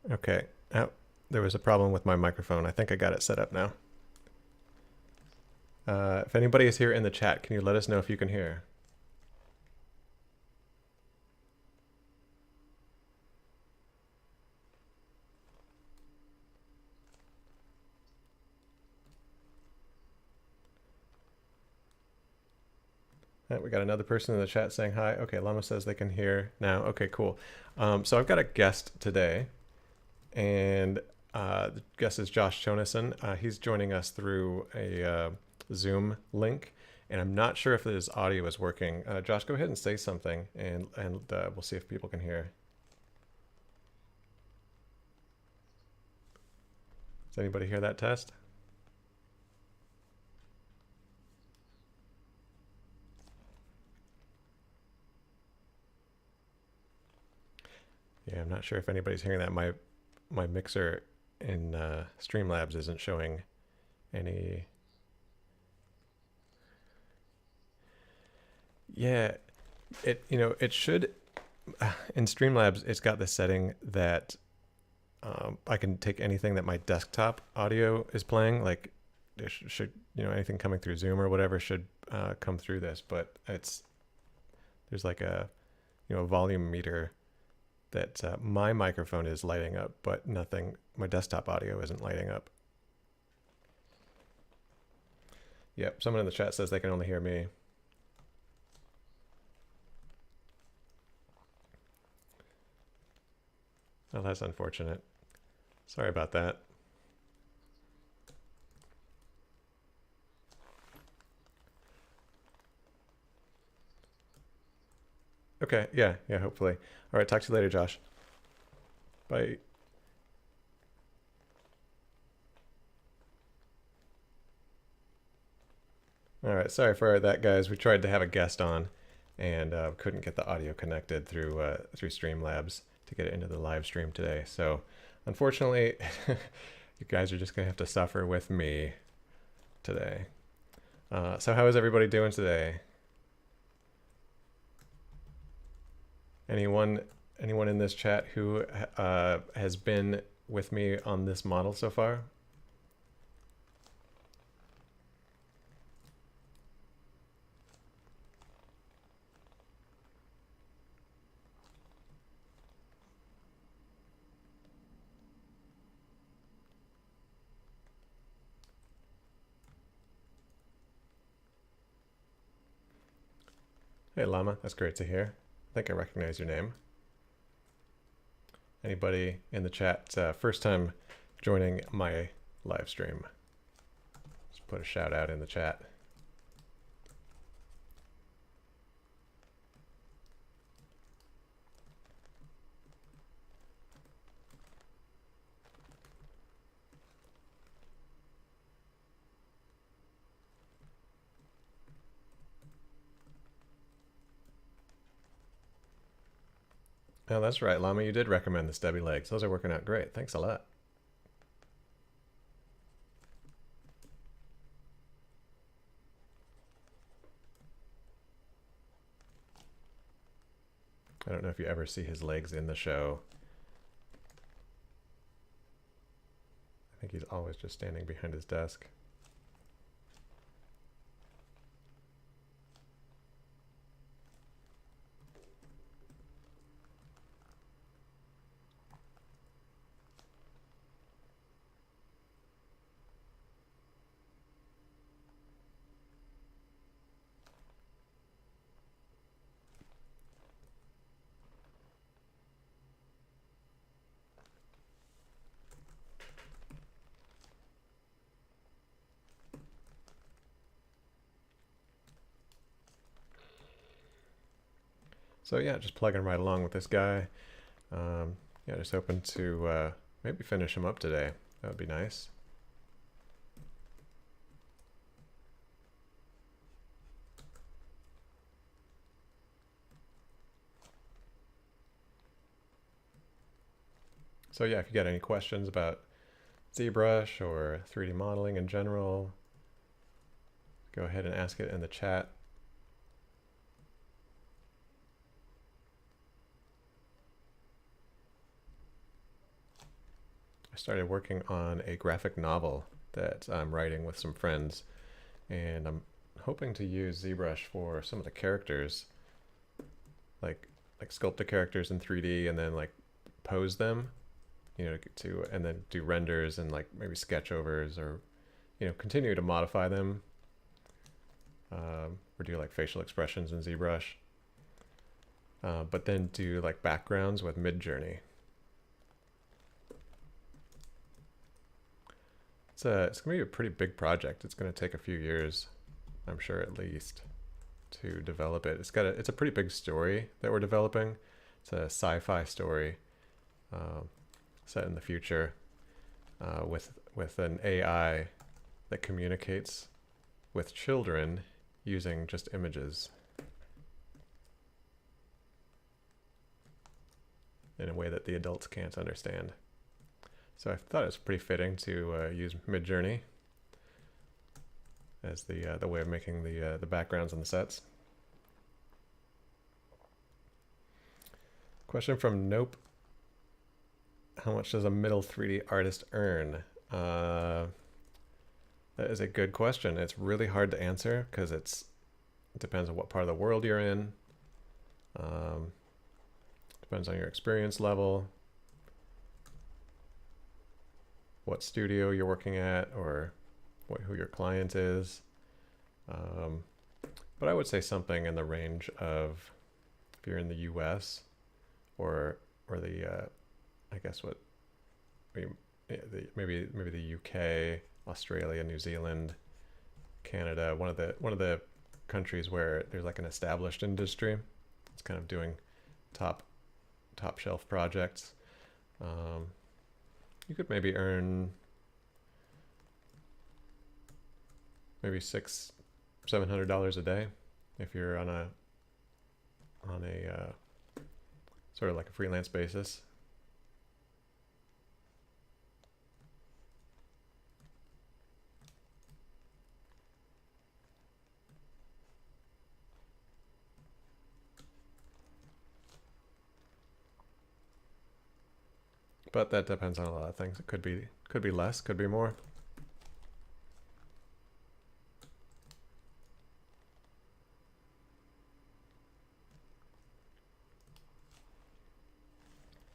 Okay. Oh, there was a problem with my microphone. I think I got it set up now. If anybody is here in the chat, can you let us know if you can hear? We got another person in the chat saying hi. Okay, Llama says they can hear now. Okay, cool. So I've got a guest today, and the guest is Josh Jonason. He's joining us through a Zoom link, and I'm not sure if his audio is working. Josh, go ahead and say something, and we'll see if people can hear. Does anybody hear that test? Yeah, I'm not sure if anybody's hearing that. My mixer in Streamlabs isn't showing any. Yeah, it should. In Streamlabs, it's got the setting that I can take anything that my desktop audio is playing, like it should anything coming through Zoom or whatever should come through this, but there's like a a volume meter that my microphone is lighting up, but nothing. My desktop audio isn't lighting up. Yep, someone in the chat says they can only hear me. Oh, that's unfortunate. Sorry about that. Okay, yeah, hopefully. All right, talk to you later, Josh. Bye. All right, sorry for that, guys. We tried to have a guest on, and couldn't get the audio connected through Streamlabs to get it into the live stream today. So, unfortunately, you guys are just gonna have to suffer with me today. So, how is everybody doing today? Anyone in this chat who has been with me on this model so far? Hey, Llama, that's great to hear. I think I recognize your name. Anybody in the chat first time joining my live stream? Just put a shout out in the chat. Oh, that's right, Llama. You did recommend the stubby legs. Those are working out great. Thanks a lot. I don't know if you ever see his legs in the show. I think he's always just standing behind his desk. So yeah, just plugging right along with this guy. Yeah, just hoping to maybe finish him up today. That would be nice. So yeah, if you got any questions about ZBrush or 3D modeling in general, go ahead and ask it in the chat. started working on a graphic novel that I'm writing with some friends, and I'm hoping to use ZBrush for some of the characters, like sculpt the characters in 3D and then like pose them, to and then do renders and like maybe sketch overs, or continue to modify them, or do like facial expressions in ZBrush, but then do like backgrounds with Midjourney. It's gonna be a pretty big project. It's gonna take a few years, I'm sure, at least, to develop it. It's a pretty big story that we're developing. It's a sci-fi story set in the future, with an AI that communicates with children using just images in a way that the adults can't understand. So I thought it was pretty fitting to use Midjourney as the way of making the backgrounds and the sets. Question from Nope. How much does a middle 3D artist earn? That is a good question. It's really hard to answer because it depends on what part of the world you're in. Depends on your experience level, what studio you're working at, or who your client is. But I would say something in the range of, if you're in the US or the I guess maybe the UK, Australia, New Zealand, Canada, one of the countries where there's like an established industry. It's kind of doing top shelf projects. You could maybe earn maybe $600-700 a day if you're on a sort of like a freelance basis. But that depends on a lot of things. It could be less, could be more.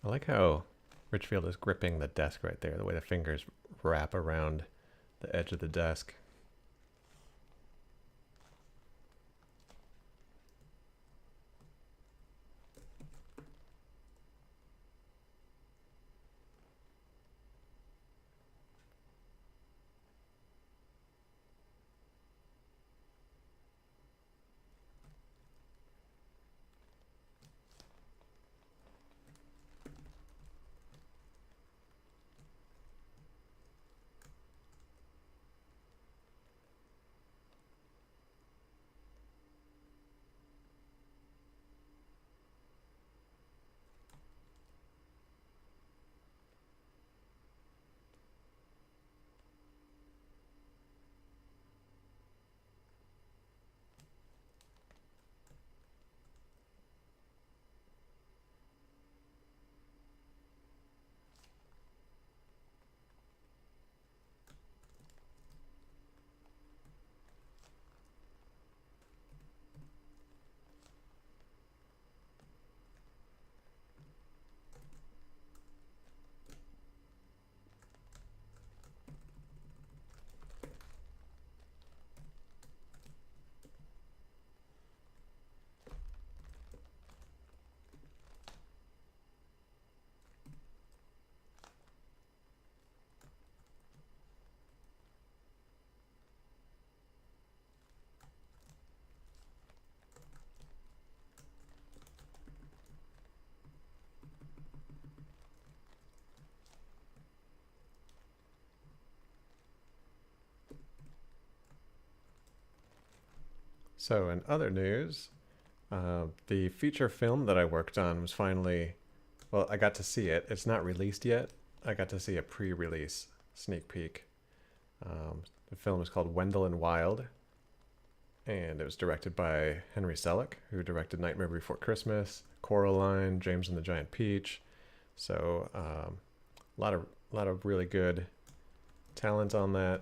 I like how Richfield is gripping the desk right there, the way the fingers wrap around the edge of the desk. So in other news, the feature film that I worked on was finally, well, I got to see it. It's not released yet. I got to see a pre-release sneak peek. The film is called Wendell and Wild, and it was directed by Henry Selick, who directed Nightmare Before Christmas, Coraline, James and the Giant Peach. So a a lot of really good talent on that.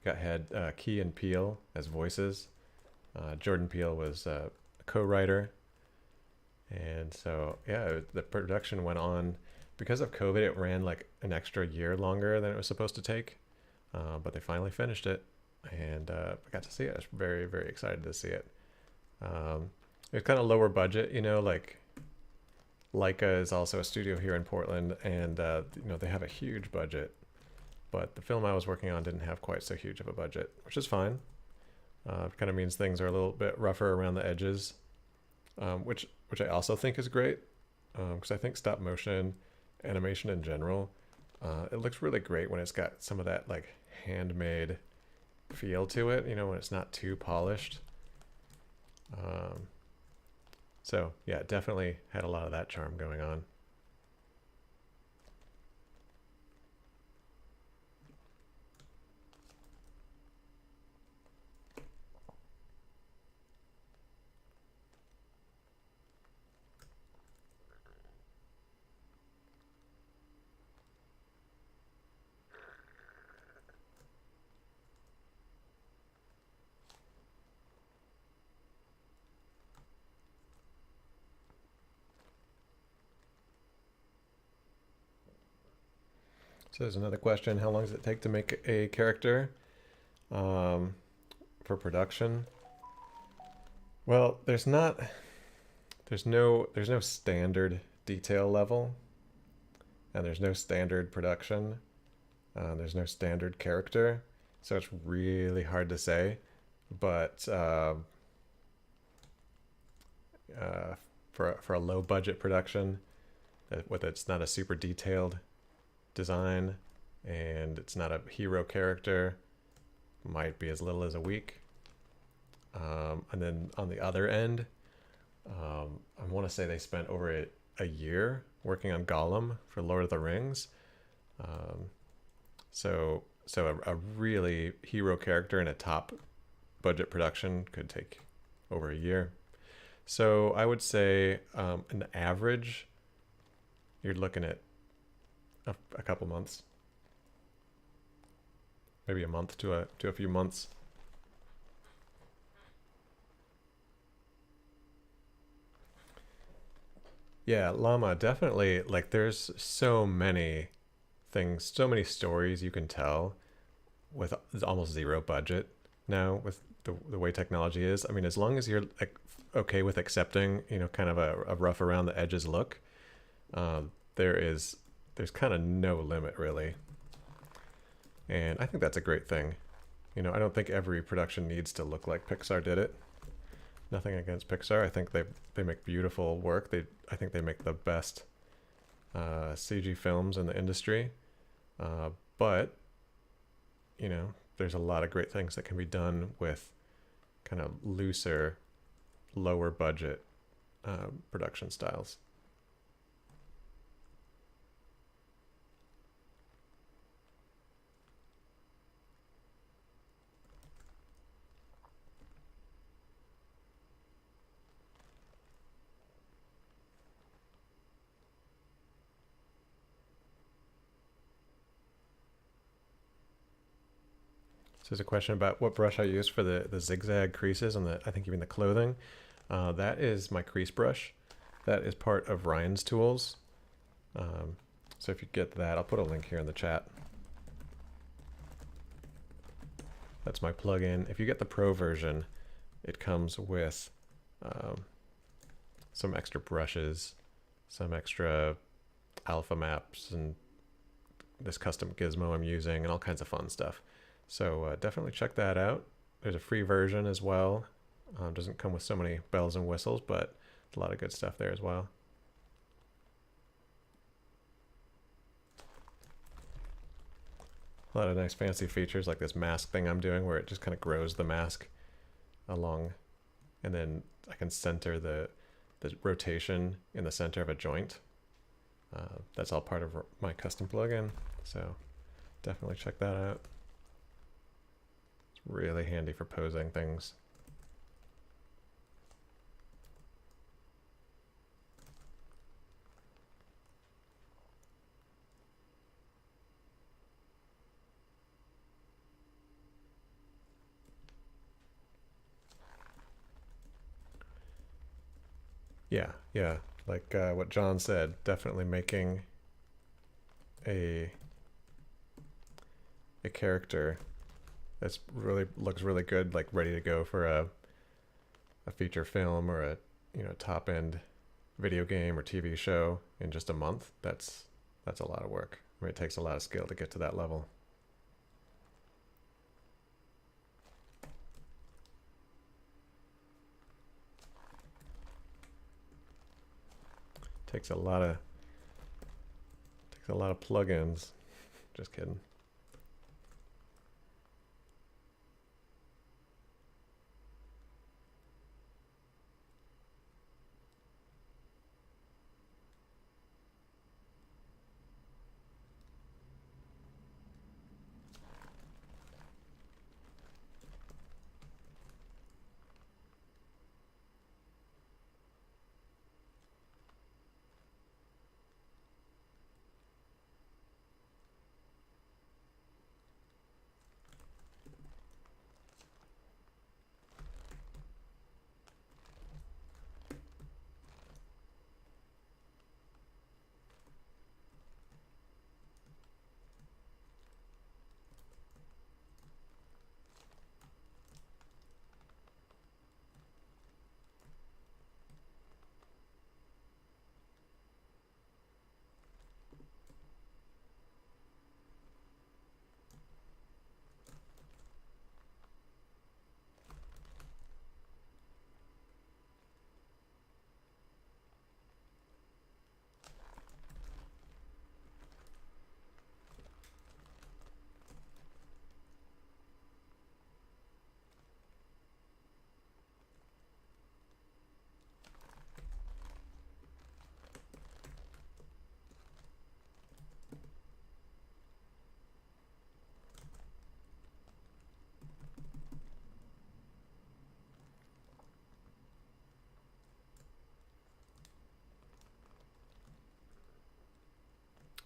Had Key and Peele as voices. Jordan Peele was a co-writer, and so yeah, the production went on. Because of COVID, it ran like an extra year longer than it was supposed to take, but they finally finished it, and I got to see it. I was very, very excited to see it. It was kind of lower budget, you know, like Leica is also a studio here in Portland, and you know, they have a huge budget, but the film I was working on didn't have quite so huge of a budget, which is fine. It kind of means things are a little bit rougher around the edges, which I also think is great, because I think stop motion animation in general, it looks really great when it's got some of that like handmade feel to it, you know, when it's not too polished. So yeah, it definitely had a lot of that charm going on. So there's another question. How long does it take to make a character for production? Well, there's no standard detail level, and there's no standard production. There's no standard character, so it's really hard to say. But for a low budget production, with it's not a super detailed design and it's not a hero character, might be as little as a week. And then on the other end, I want to say they spent over a year working on Gollum for Lord of the Rings. So a really hero character in a top budget production could take over a year. So I would say an average, you're looking at a couple months, maybe a month to a few months. Yeah, Llama, definitely. Like, there's so many things, so many stories you can tell with almost zero budget now with the way technology is. I mean, as long as you're like okay with accepting, you know, kind of a rough around the edges look, uh, there's kind of no limit really. And I think that's a great thing. You know, I don't think every production needs to look like Pixar did it. Nothing against Pixar. I think they make beautiful work. I think they make the best CG films in the industry. But you know, there's a lot of great things that can be done with kind of looser, lower budget production styles. So there's a question about what brush I use for the zigzag creases on the, I think even the clothing. That is my crease brush. That is part of Ryan's tools. So if you get that, I'll put a link here in the chat. That's my plugin. If you get the pro version, it comes with some extra brushes, some extra alpha maps, and this custom gizmo I'm using, and all kinds of fun stuff. So definitely check that out. There's a free version as well. Doesn't come with so many bells and whistles, but a lot of good stuff there as well. A lot of nice fancy features like this mask thing I'm doing where it just kind of grows the mask along, and then I can center the rotation in the center of a joint. That's all part of my custom plugin, so definitely check that out. It's really handy for posing things. Yeah. Like what John said, definitely making a character that's really looks really good, like ready to go for a feature film or a top end video game or TV show in just a month. That's a lot of work. I mean, it takes a lot of skill to get to that level. Takes a lot of plugins. Just kidding.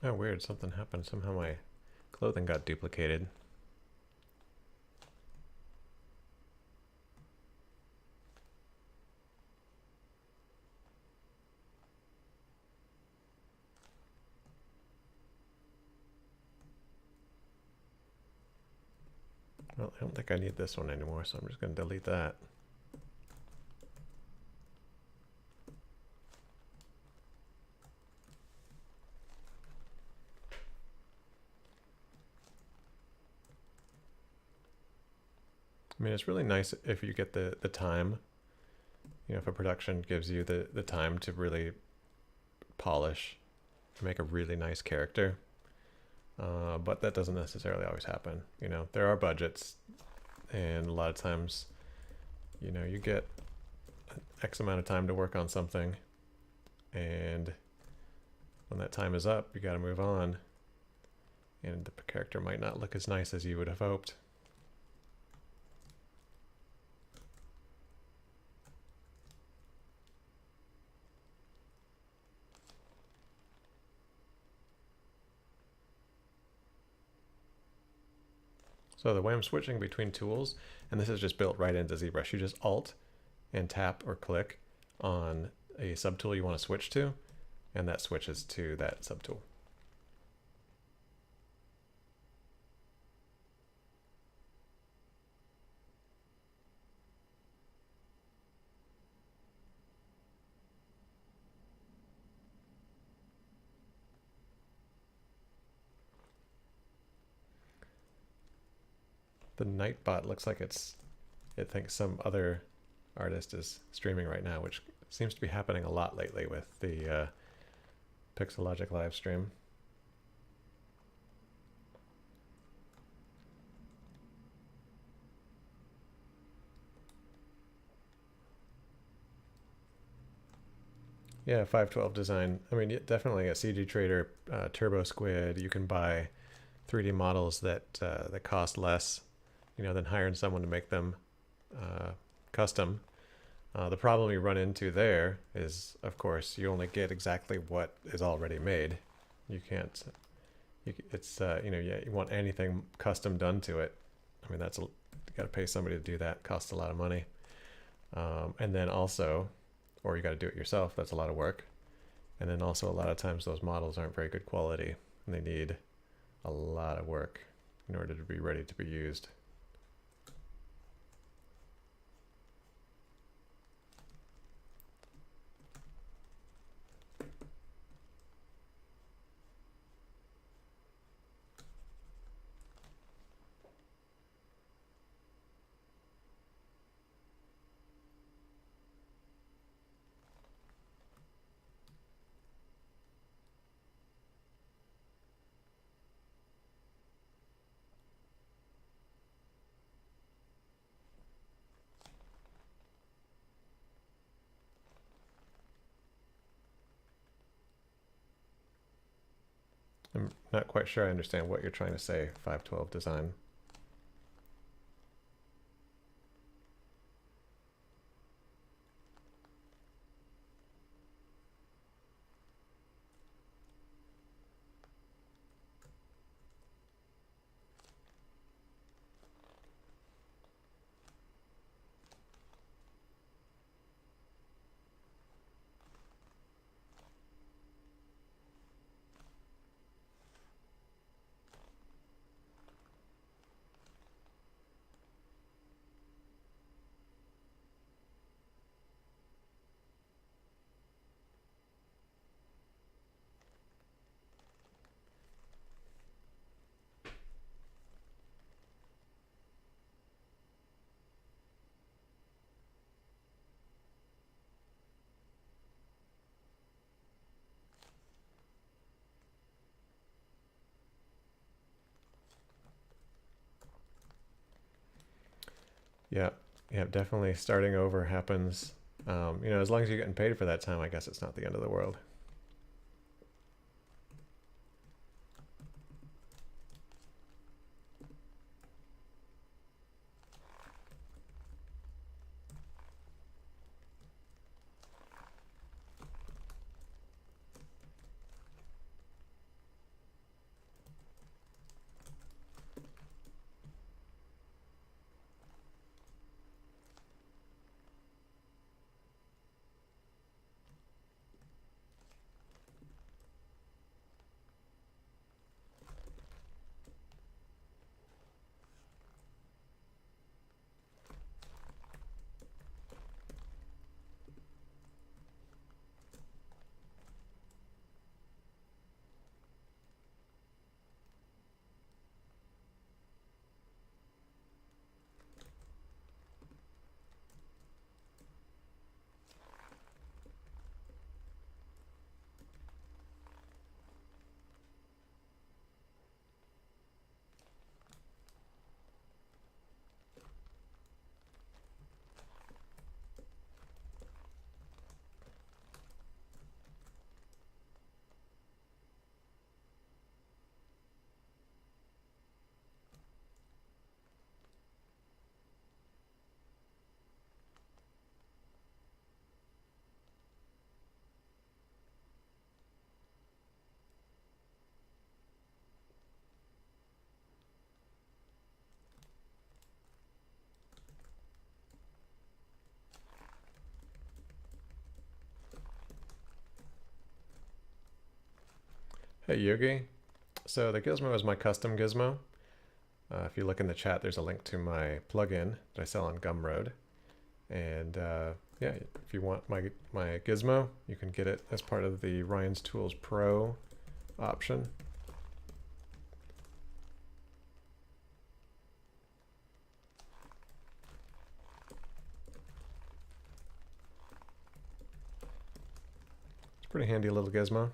Oh, weird. Something happened. Somehow my clothing got duplicated. Well, I don't think I need this one anymore, so I'm just going to delete that. I mean, it's really nice if you get the time, if a production gives you the time to really polish, to make a really nice character. But that doesn't necessarily always happen. There are budgets, and a lot of times, you get X amount of time to work on something, and when that time is up, you got to move on, and the character might not look as nice as you would have hoped. So the way I'm switching between tools, and this is just built right into ZBrush, you just Alt and tap or click on a subtool you want to switch to, and that switches to that subtool. The Nightbot looks like it thinks some other artist is streaming right now, which seems to be happening a lot lately with the Pixelogic live stream. Yeah, 512 design. I mean, definitely a CG Trader, Turbo Squid. You can buy 3D models that cost less, than hiring someone to make them custom. The problem you run into there is, of course, you only get exactly what is already made. You can't. You want anything custom done to it. I mean, you got to pay somebody to do that. It costs a lot of money. And then also, or you got to do it yourself. That's a lot of work. And then also a lot of times those models aren't very good quality and they need a lot of work in order to be ready to be used. I'm not quite sure I understand what you're trying to say, 512 design. Yeah, yeah, definitely starting over happens. You know, as long as you're getting paid for that time, I guess it's not the end of the world. Hey Yogi, so the gizmo is my custom gizmo. If you look in the chat, there's a link to my plugin that I sell on Gumroad. And yeah, if you want my gizmo, you can get it as part of the Ryan's Tools Pro option. It's a pretty handy little gizmo.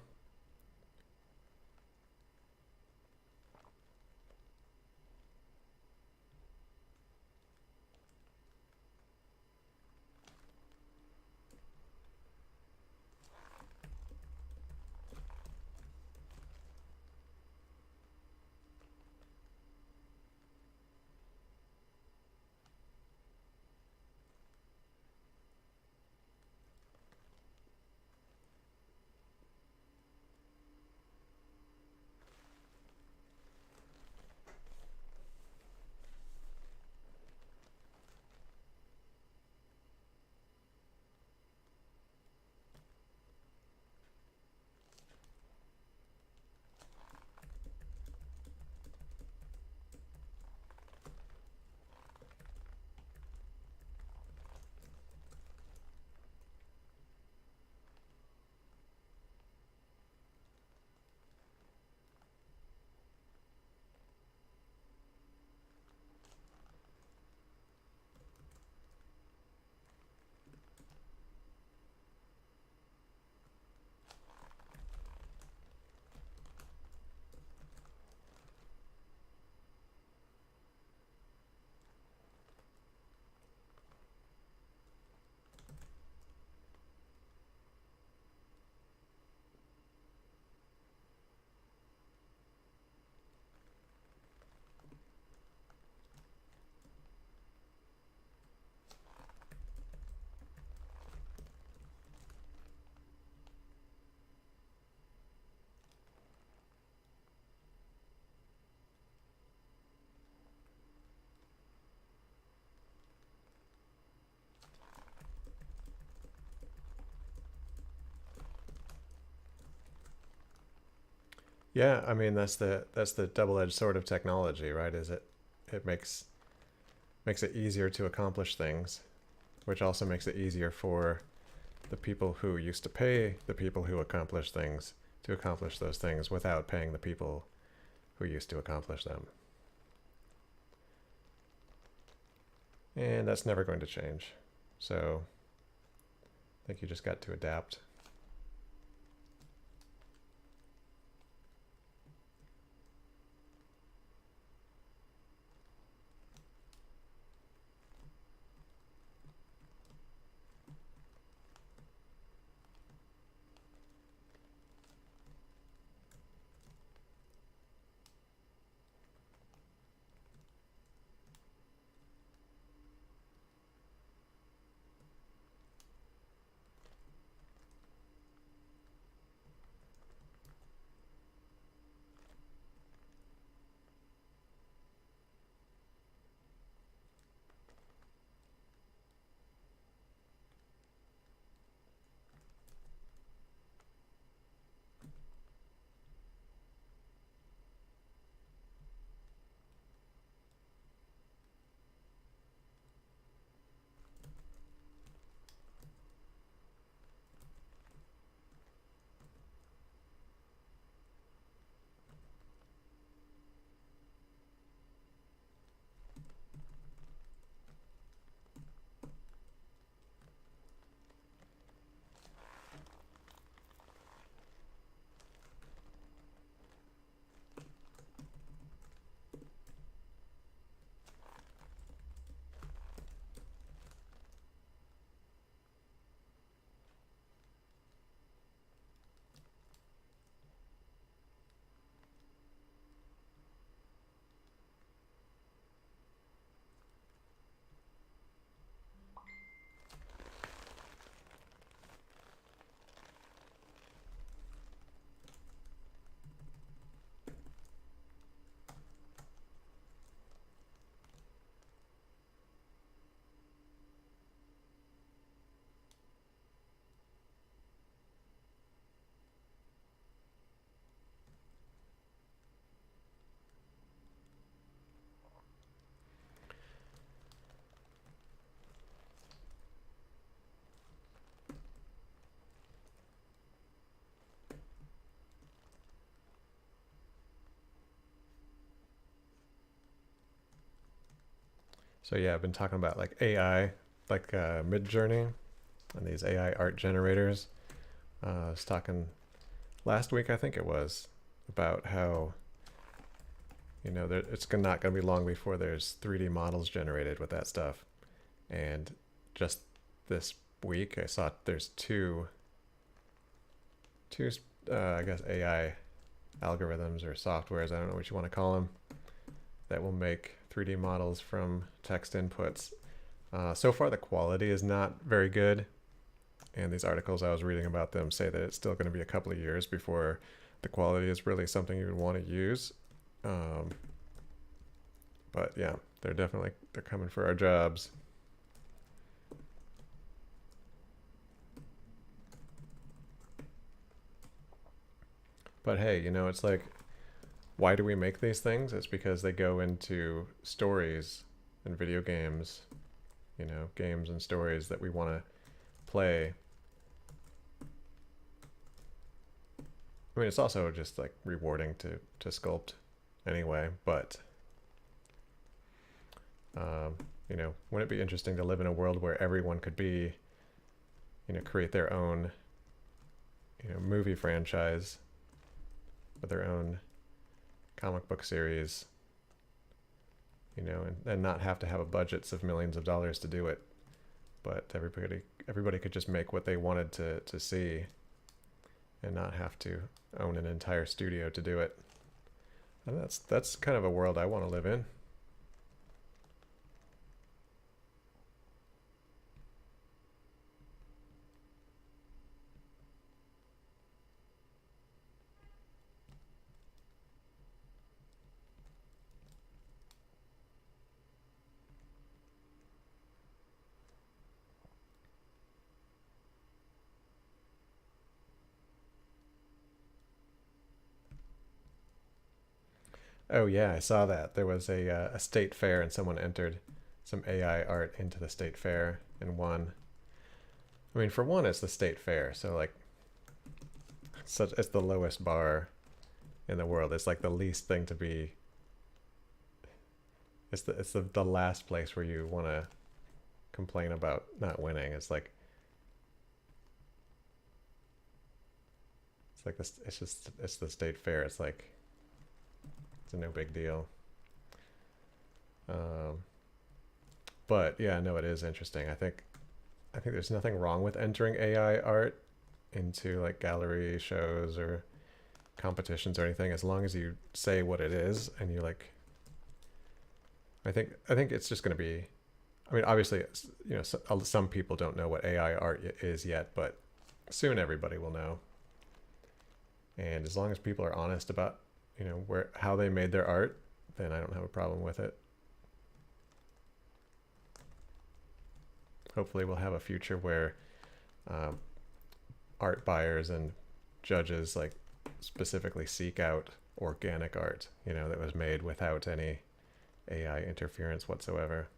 Yeah, I mean that's the double-edged sword of technology, right? Is it makes it easier to accomplish things, which also makes it easier for the people who used to pay the people who accomplish things to accomplish those things without paying the people who used to accomplish them. And that's never going to change. So I think you just got to adapt. So yeah, I've been talking about like AI, like Mid-Journey and these AI art generators. I was talking last week, I think it was, about how it's not going to be long before there's 3D models generated with that stuff. And just this week, I saw there's two I guess AI algorithms or softwares, I don't know what you want to call them, that will make 3D models from text inputs. So far, the quality is not very good, and these articles I was reading about them say that it's still going to be a couple of years before the quality is really something you would want to use. But yeah, they're coming for our jobs. But hey, it's like, why do we make these things? It's because they go into stories and video games, games and stories that we want to play. I mean, it's also just like rewarding to sculpt anyway, but wouldn't it be interesting to live in a world where everyone could be, create their own, movie franchise with their own comic book series, and not have to have a budgets of millions of dollars to do it, but everybody could just make what they wanted to see and not have to own an entire studio to do it. And that's kind of a world I want to live in. Oh yeah, I saw that. There was a state fair and someone entered some AI art into the state fair and won. I mean, for one, it's the state fair, so like, it's the lowest bar in the world. It's like the least thing to be. It's the last place where you want to complain about not winning. It's like this. It's the state fair. It's like it's a no big deal. Um, but yeah, no, it is interesting. I think there's nothing wrong with entering AI art into like gallery shows or competitions or anything, as long as you say what it is and you like. I think it's just going to be. I mean, obviously, some people don't know what AI art is yet, but soon everybody will know. And as long as people are honest about, how they made their art, then I don't have a problem with it. Hopefully, we'll have a future where um, art buyers and judges like specifically seek out organic art, that was made without any AI interference whatsoever.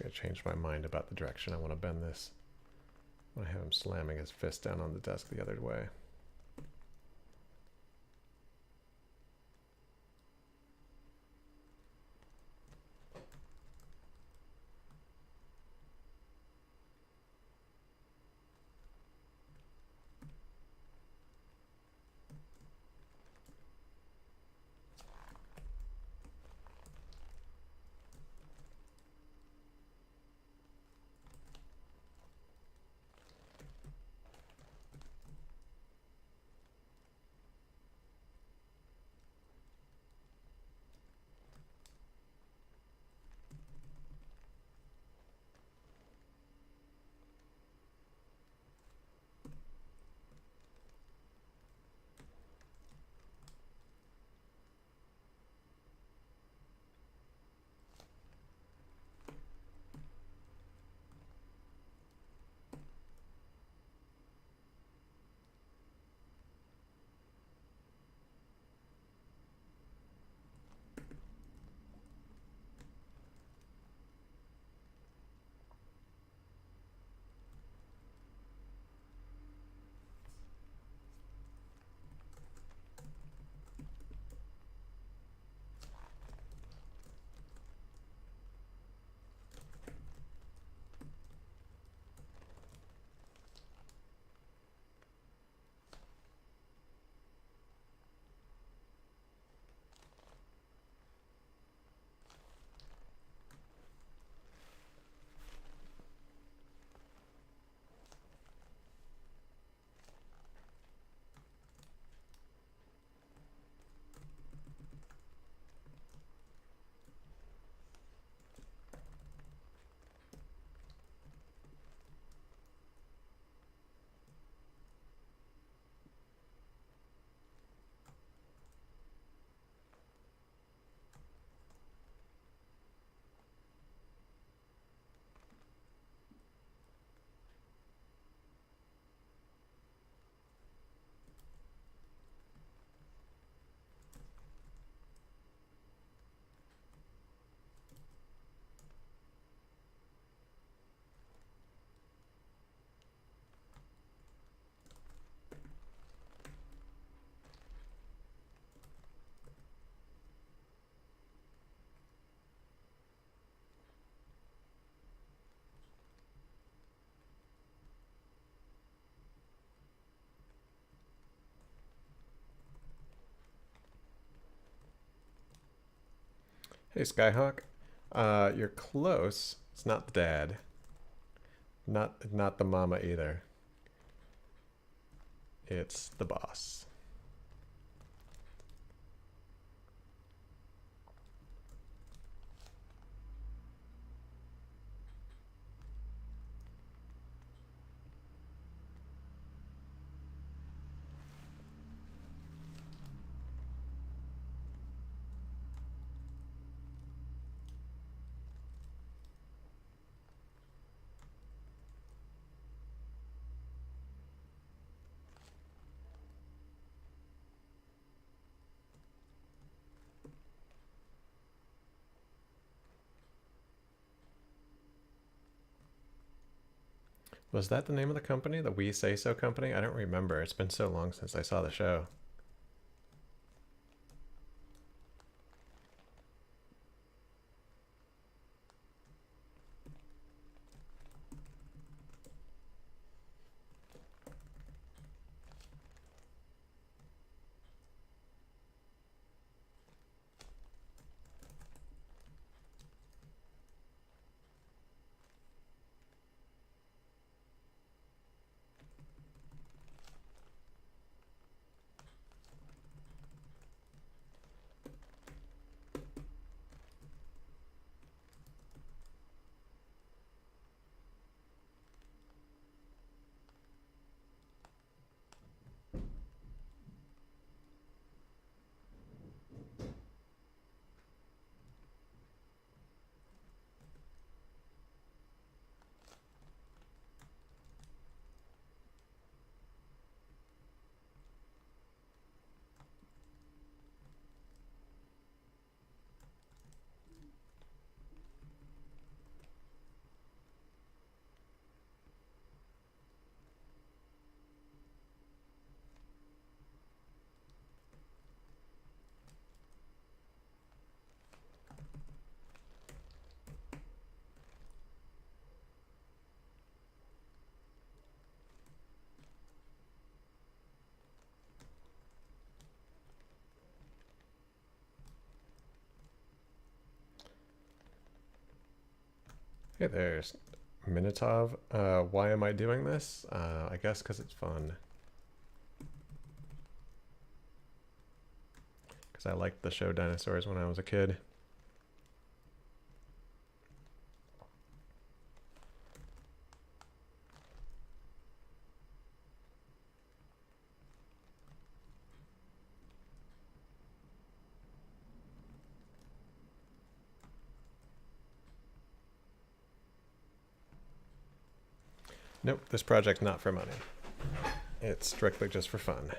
I changed my mind about the direction I want to bend this. I have him slamming his fist down on the desk the other way. Hey, Skyhawk. You're close. It's not the dad. Not the mama either. It's the boss. Was that the name of the company? The We Say So company? I don't remember. It's been so long since I saw the show. Hey there's Minotov. Why am I doing this? I guess because it's fun. Because I liked the show Dinosaurs when I was a kid. Nope, this project's not for money. It's strictly just for fun.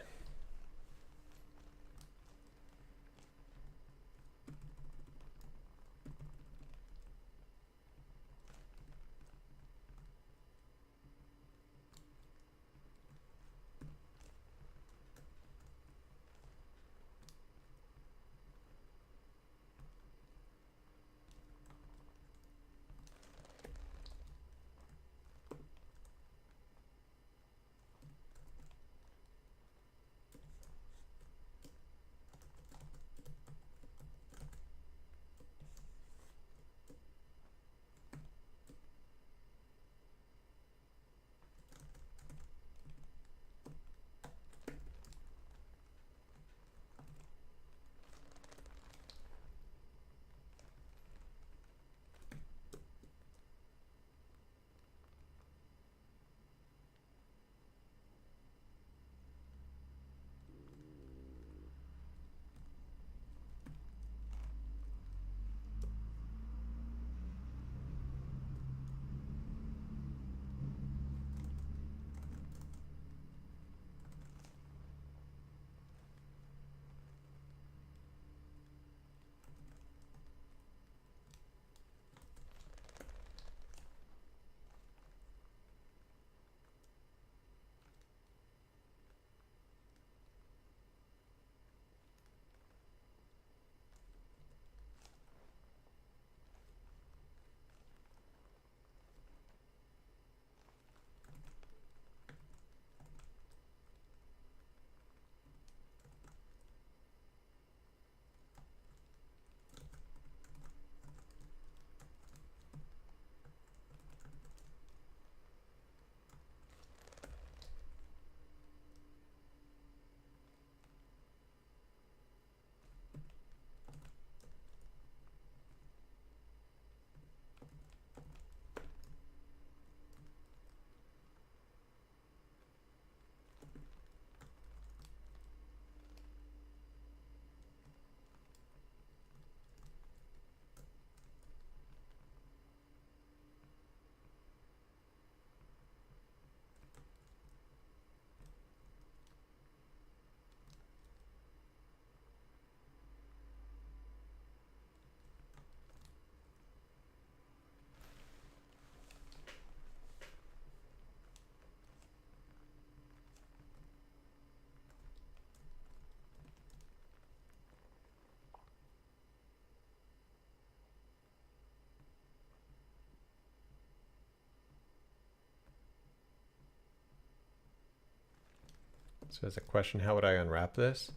So as a question, how would I unwrap this?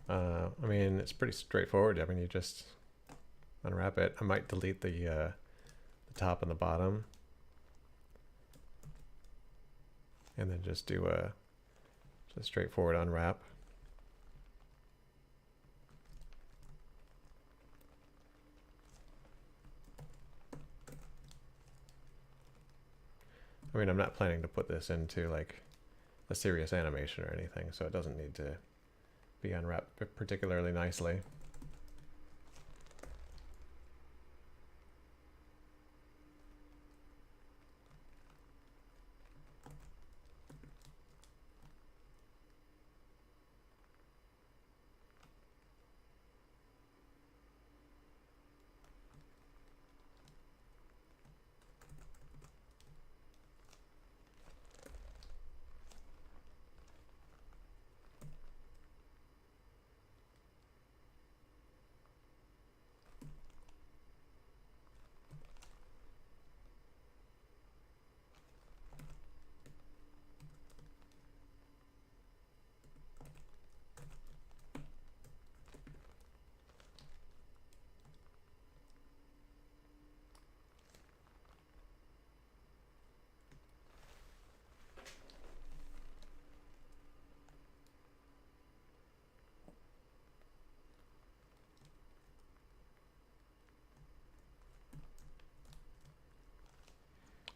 I mean, it's pretty straightforward. I mean, you just unwrap it. I might delete the top and the bottom, and then just do a just straightforward unwrap. I mean, I'm not planning to put this into like a serious animation or anything, so it doesn't need to be unwrapped particularly nicely.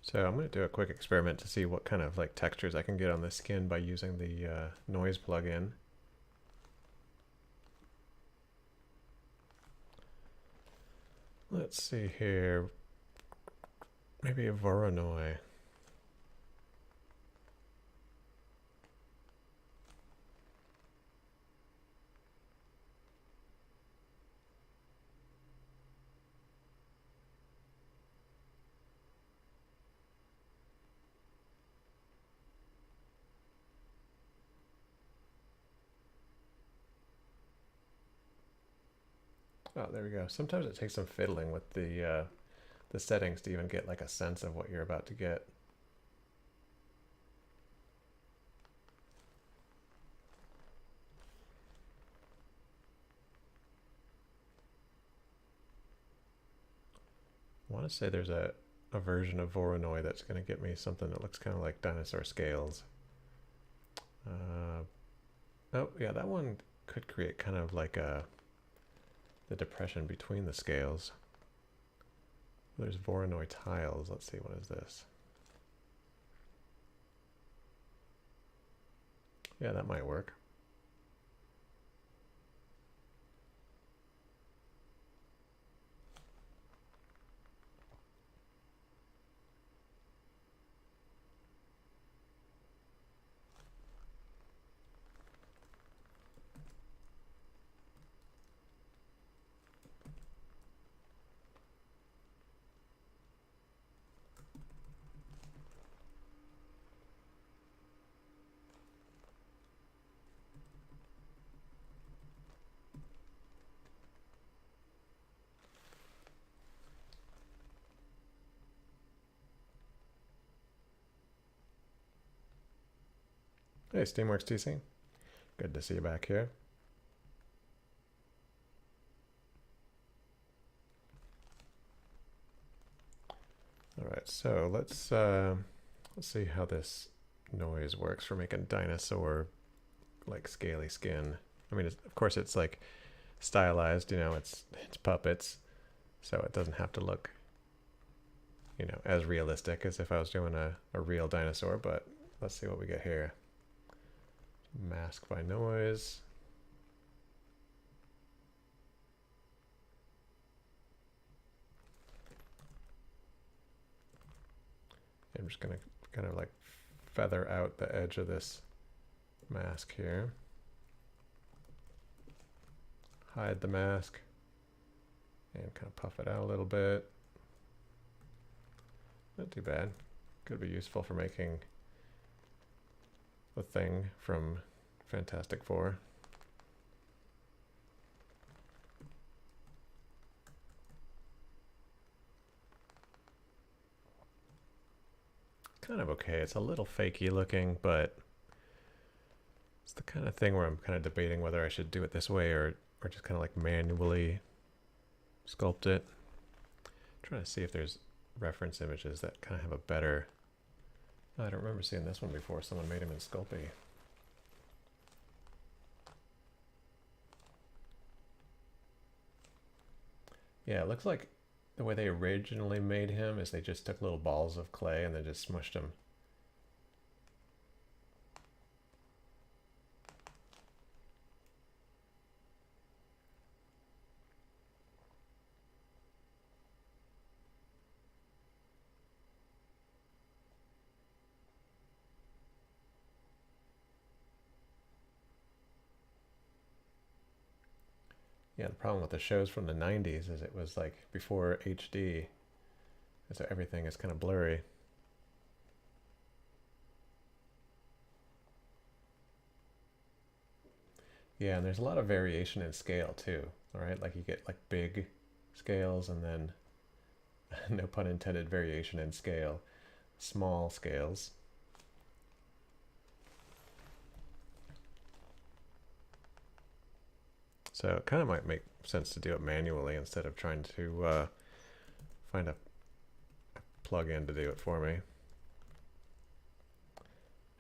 So I'm going to do a quick experiment to see what kind of like textures I can get on the skin by using the noise plugin. Let's see here. Maybe a Voronoi. Oh, there we go. Sometimes it takes some fiddling with the settings to even get like a sense of what you're about to get. I want to say there's a version of Voronoi that's going to get me something that looks kind of like dinosaur scales. Oh, yeah, that one could create kind of like the depression between the scales. There's Voronoi tiles. Let's see, what is this? Yeah, that might work. Hey, Steamworks TC. Good to see you back here. All right, so let's see how this noise works for making dinosaur like scaly skin. I mean, of course, it's like stylized. You know, it's puppets, so it doesn't have to look, you know, as realistic as if I was doing a real dinosaur. But let's see what we get here. Mask by noise. I'm just gonna kind of like feather out the edge of this mask here. Hide the mask and kind of puff it out a little bit. Not too bad. Could be useful for making the Thing from Fantastic Four. Kind of okay. It's a little fakey looking, but It's the kind of thing where I'm kind of debating whether I should do it this way or just kind of like manually sculpt it. I'm trying to see if there's reference images that kind of have a better... Oh, I don't remember seeing this one before. Someone made him in Sculpey. Yeah, it looks like the way they originally made him is they just took little balls of clay and then just smushed them. Yeah, the problem with the shows from the 90s is it was like before HD, and so everything is kind of blurry. Yeah, and there's a lot of variation in scale too, all right? Like you get like big scales and then, no pun intended, variation in scale, small scales. So it kind of might make sense to do it manually instead of trying to find a plug-in to do it for me.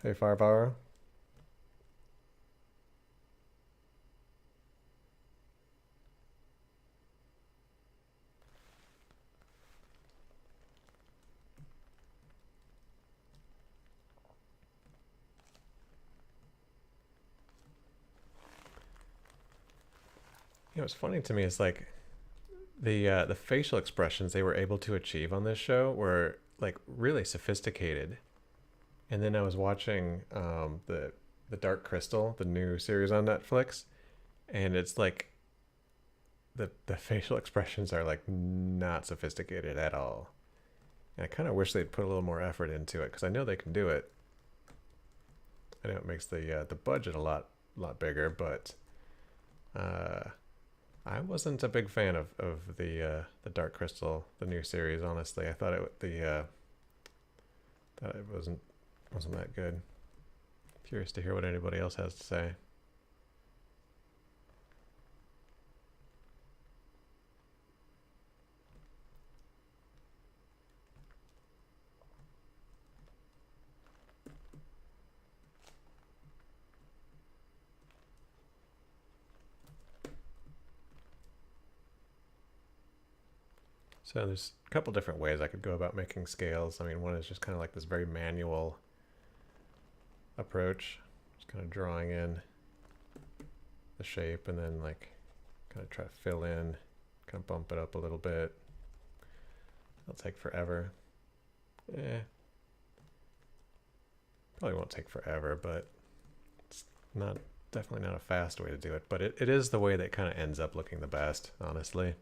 Hey, Firepower. You know, what's funny to me is like the facial expressions they were able to achieve on this show were like really sophisticated. And then I was watching the Dark Crystal, the new series on Netflix, and it's like the facial expressions are like not sophisticated at all. And I kind of wish they'd put a little more effort into it because I know they can do it. I know it makes the budget a lot bigger, but I wasn't a big fan of the Dark Crystal, the new series. Honestly, I thought thought it wasn't that good. Curious to hear what anybody else has to say. So there's a couple different ways I could go about making scales. I mean, one is just kind of like this very manual approach, just kind of drawing in the shape and then like kind of try to fill in, kind of bump it up a little bit. That'll take forever. Probably won't take forever, but it's definitely not a fast way to do it. But it is the way that kind of ends up looking the best, honestly.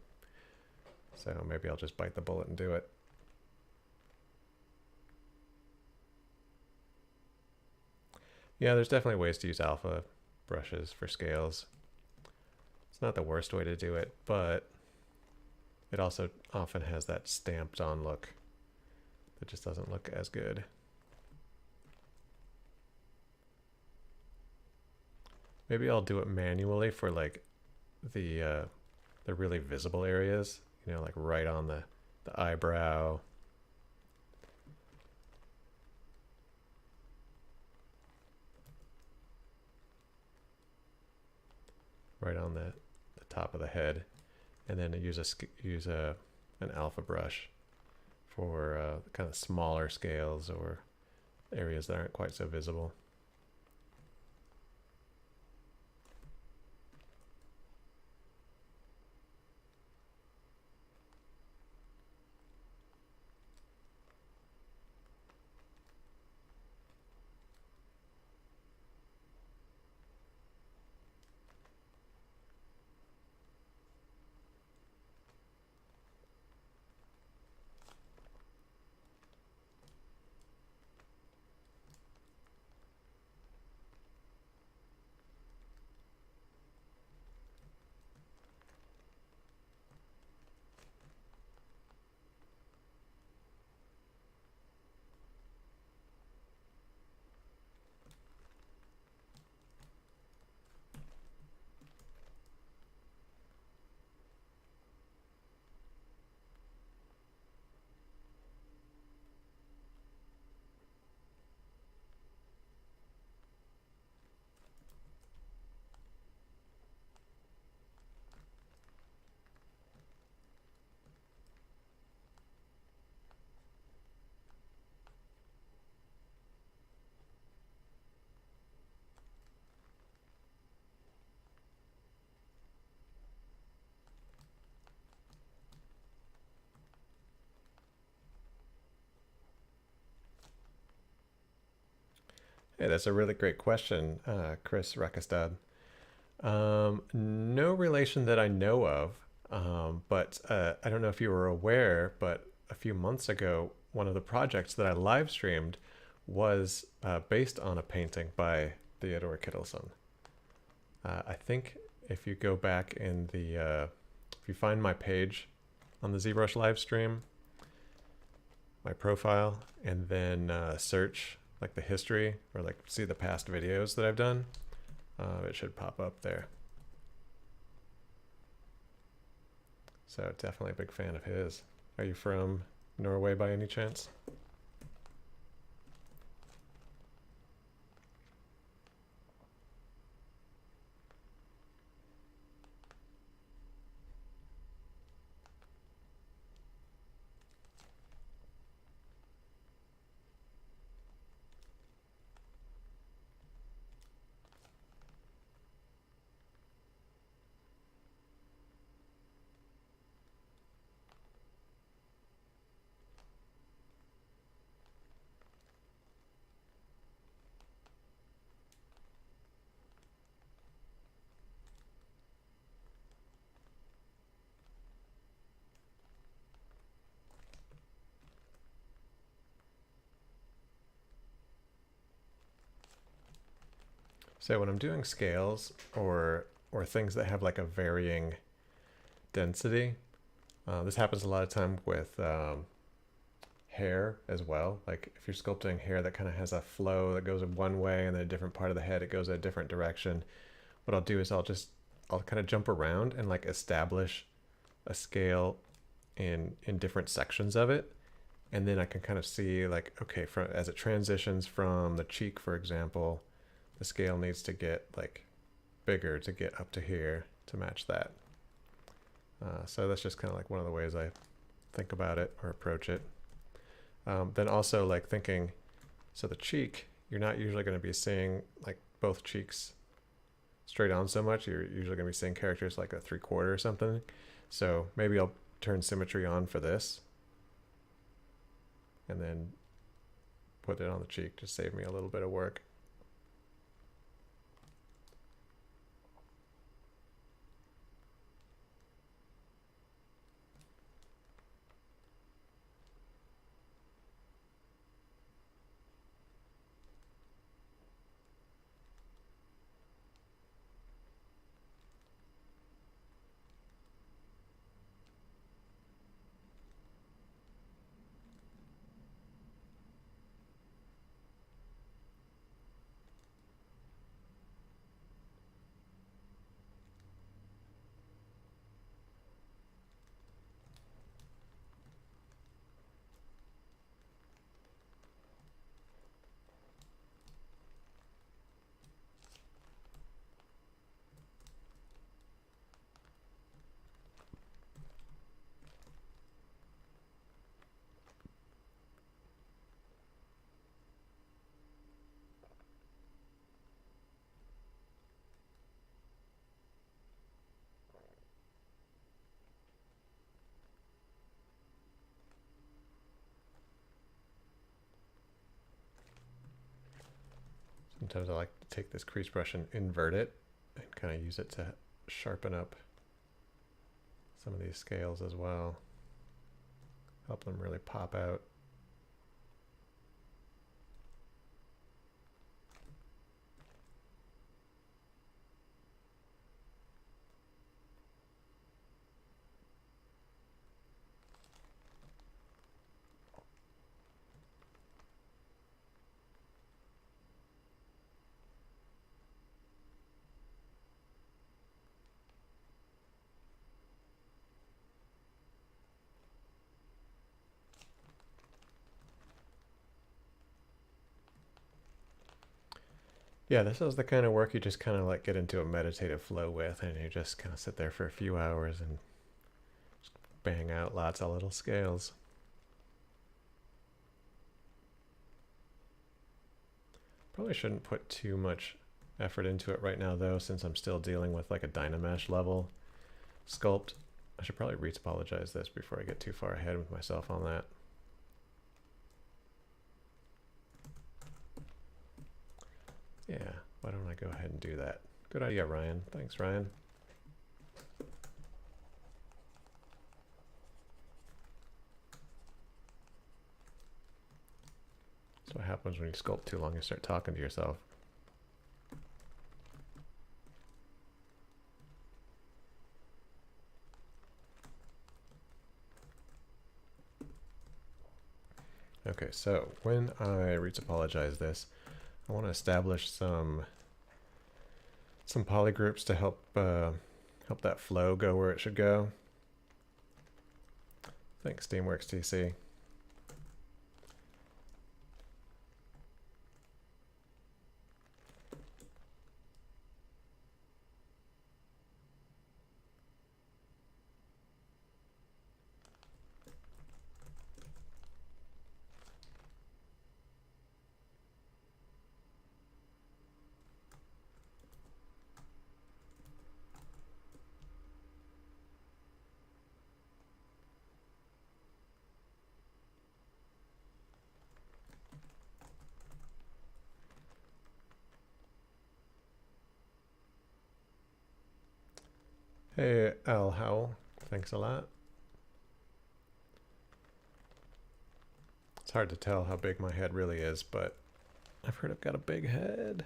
So maybe I'll just bite the bullet and do it. Yeah, there's definitely ways to use alpha brushes for scales. It's not the worst way to do it, but it also often has that stamped on look that just doesn't look as good. Maybe I'll do it manually for like the really visible areas, you know, like right on the eyebrow. Right on the top of the head, and then use an alpha brush for kind of smaller scales or areas that aren't quite so visible. Hey, that's a really great question, Chris Rakastad. No relation that I know of, but I don't know if you were aware, but a few months ago, one of the projects that I live streamed was based on a painting by Theodore Kittleson. I think if you go back in the, if you find my page on the ZBrush live stream, my profile, and then search like the history or like see the past videos that I've done, it should pop up there. So definitely a big fan of his. Are you from Norway by any chance? So when I'm doing scales or things that have like a varying density, this happens a lot of time with hair as well. Like if you're sculpting hair that kind of has a flow that goes in one way and then a different part of the head, it goes a different direction. What I'll do is I'll kind of jump around and like establish a scale in different sections of it. And then I can kind of see like, okay, as it transitions from the cheek, for example, the scale needs to get like bigger to get up to here to match that. So that's just kind of like one of the ways I think about it or approach it. Then also like thinking, so the cheek, you're not usually going to be seeing like both cheeks straight on so much. You're usually going to be seeing characters like a 3/4 or something. So maybe I'll turn symmetry on for this and then put it on the cheek to save me a little bit of work. Sometimes I like to take this crease brush and invert it and kind of use it to sharpen up some of these scales as well. Help them really pop out. Yeah, this is the kind of work you just kind of like get into a meditative flow with, and you just kind of sit there for a few hours and just bang out lots of little scales. Probably shouldn't put too much effort into it right now though, since I'm still dealing with like a Dynamesh level sculpt. I should probably retopologize this before I get too far ahead with myself on that. Yeah, why don't I go ahead and do that? Good idea, Ryan. Thanks, Ryan. That's what happens when you sculpt too long, you start talking to yourself. Okay, so when I retopologize this, I want to establish some polygroups to help help that flow go where it should go. Thanks, Steamworks TC. Hey, Al Howell, thanks a lot. It's hard to tell how big my head really is, but I've heard I've got a big head.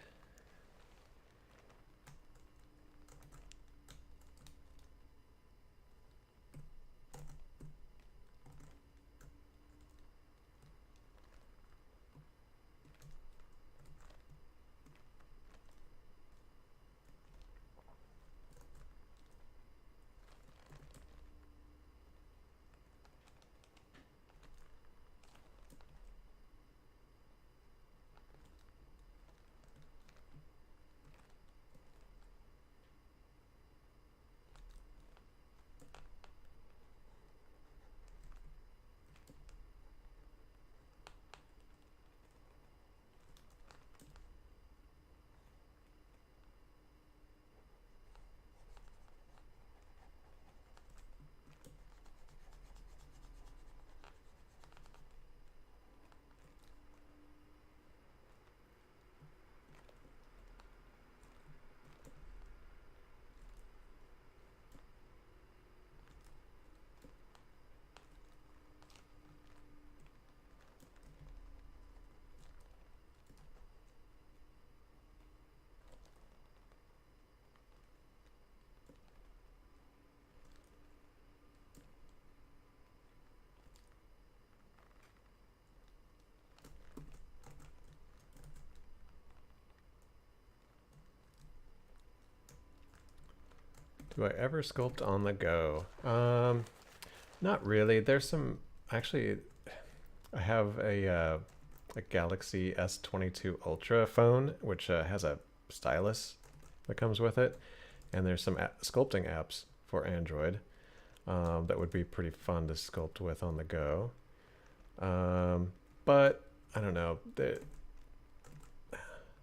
Do I ever sculpt on the go? Not really. There's some, actually, I have a Galaxy S22 Ultra phone, which has a stylus that comes with it. And there's some sculpting apps for Android that would be pretty fun to sculpt with on the go. But I don't know.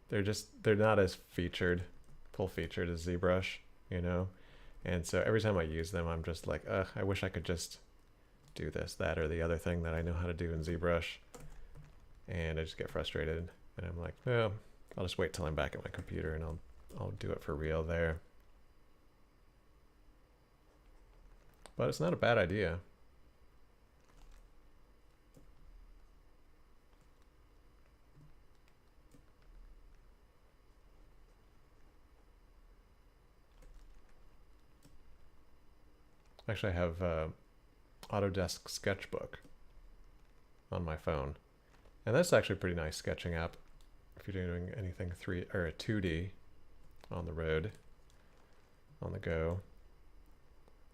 They're not as full featured as ZBrush, you know? And so every time I use them, I'm just like, I wish I could just do this, that, or the other thing that I know how to do in ZBrush. And I just get frustrated. And I'm like, well, I'll just wait till I'm back at my computer and I'll do it for real there. But it's not a bad idea. Actually, I have Autodesk Sketchbook on my phone. And that's actually a pretty nice sketching app if you're doing anything 2D on the road, on the go.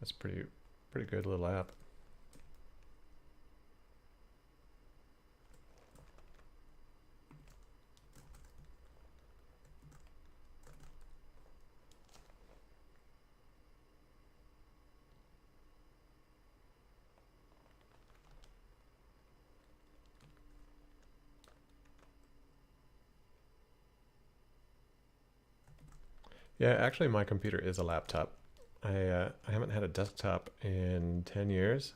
That's pretty good little app. Yeah, actually my computer is a laptop. I haven't had a desktop in 10 years.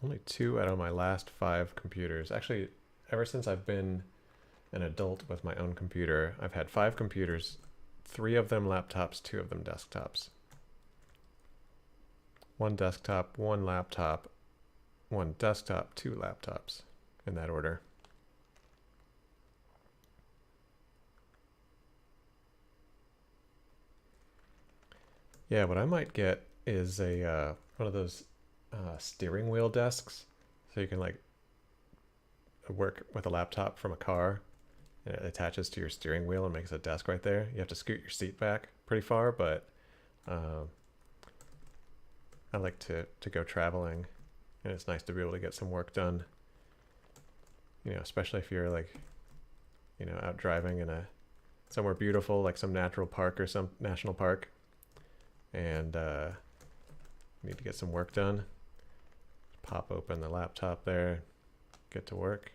only 2 out of my last 5 computers. Actually, ever since I've been an adult with my own computer, I've had 5 computers, 3 of them laptops, 2 of them desktops. 1 desktop, 1 laptop, 1 desktop, 2 laptops, in that order. Yeah, what I might get is a one of those steering wheel desks, so you can like work with a laptop from a car, and it attaches to your steering wheel and makes a desk right there. You have to scoot your seat back pretty far, but I like to go traveling, and it's nice to be able to get some work done. You know, especially if you're like, you know, out driving in somewhere beautiful, like some natural park or some national park, and need to get some work done. Pop open the laptop there, get to work.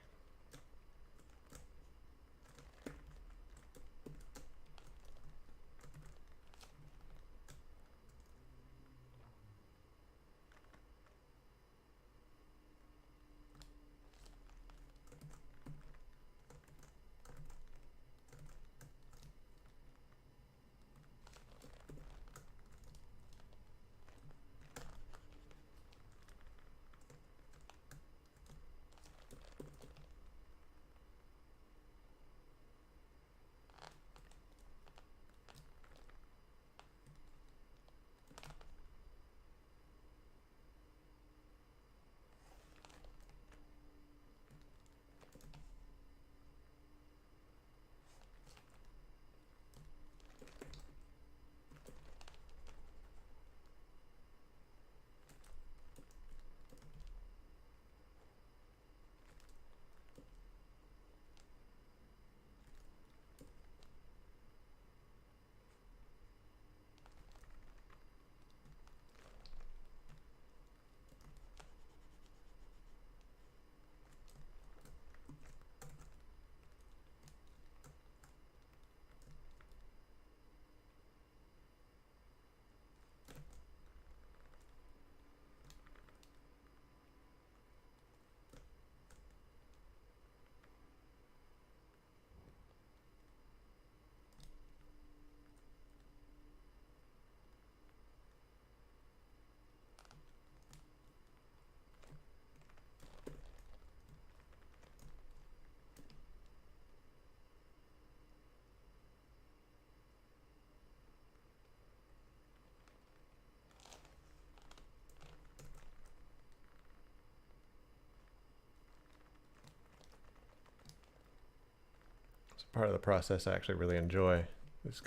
Part of the process I actually really enjoy is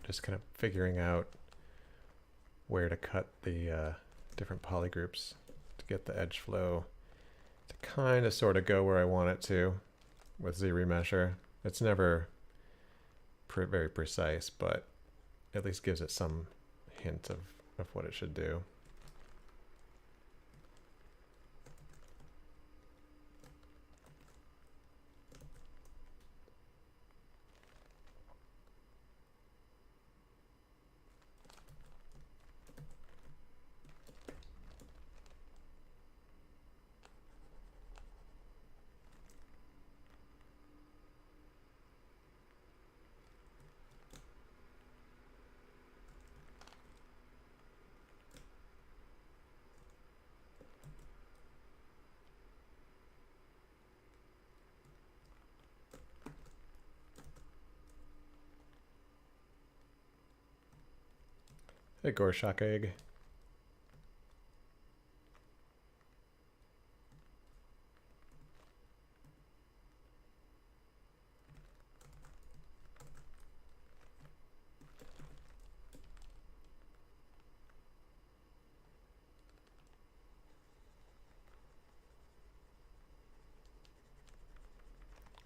just kind of figuring out where to cut the different poly groups to get the edge flow to kind of sort of go where I want it to with ZRemesher. It's never very precise, but at least gives it some hint of what it should do. Hey, Gorshak egg.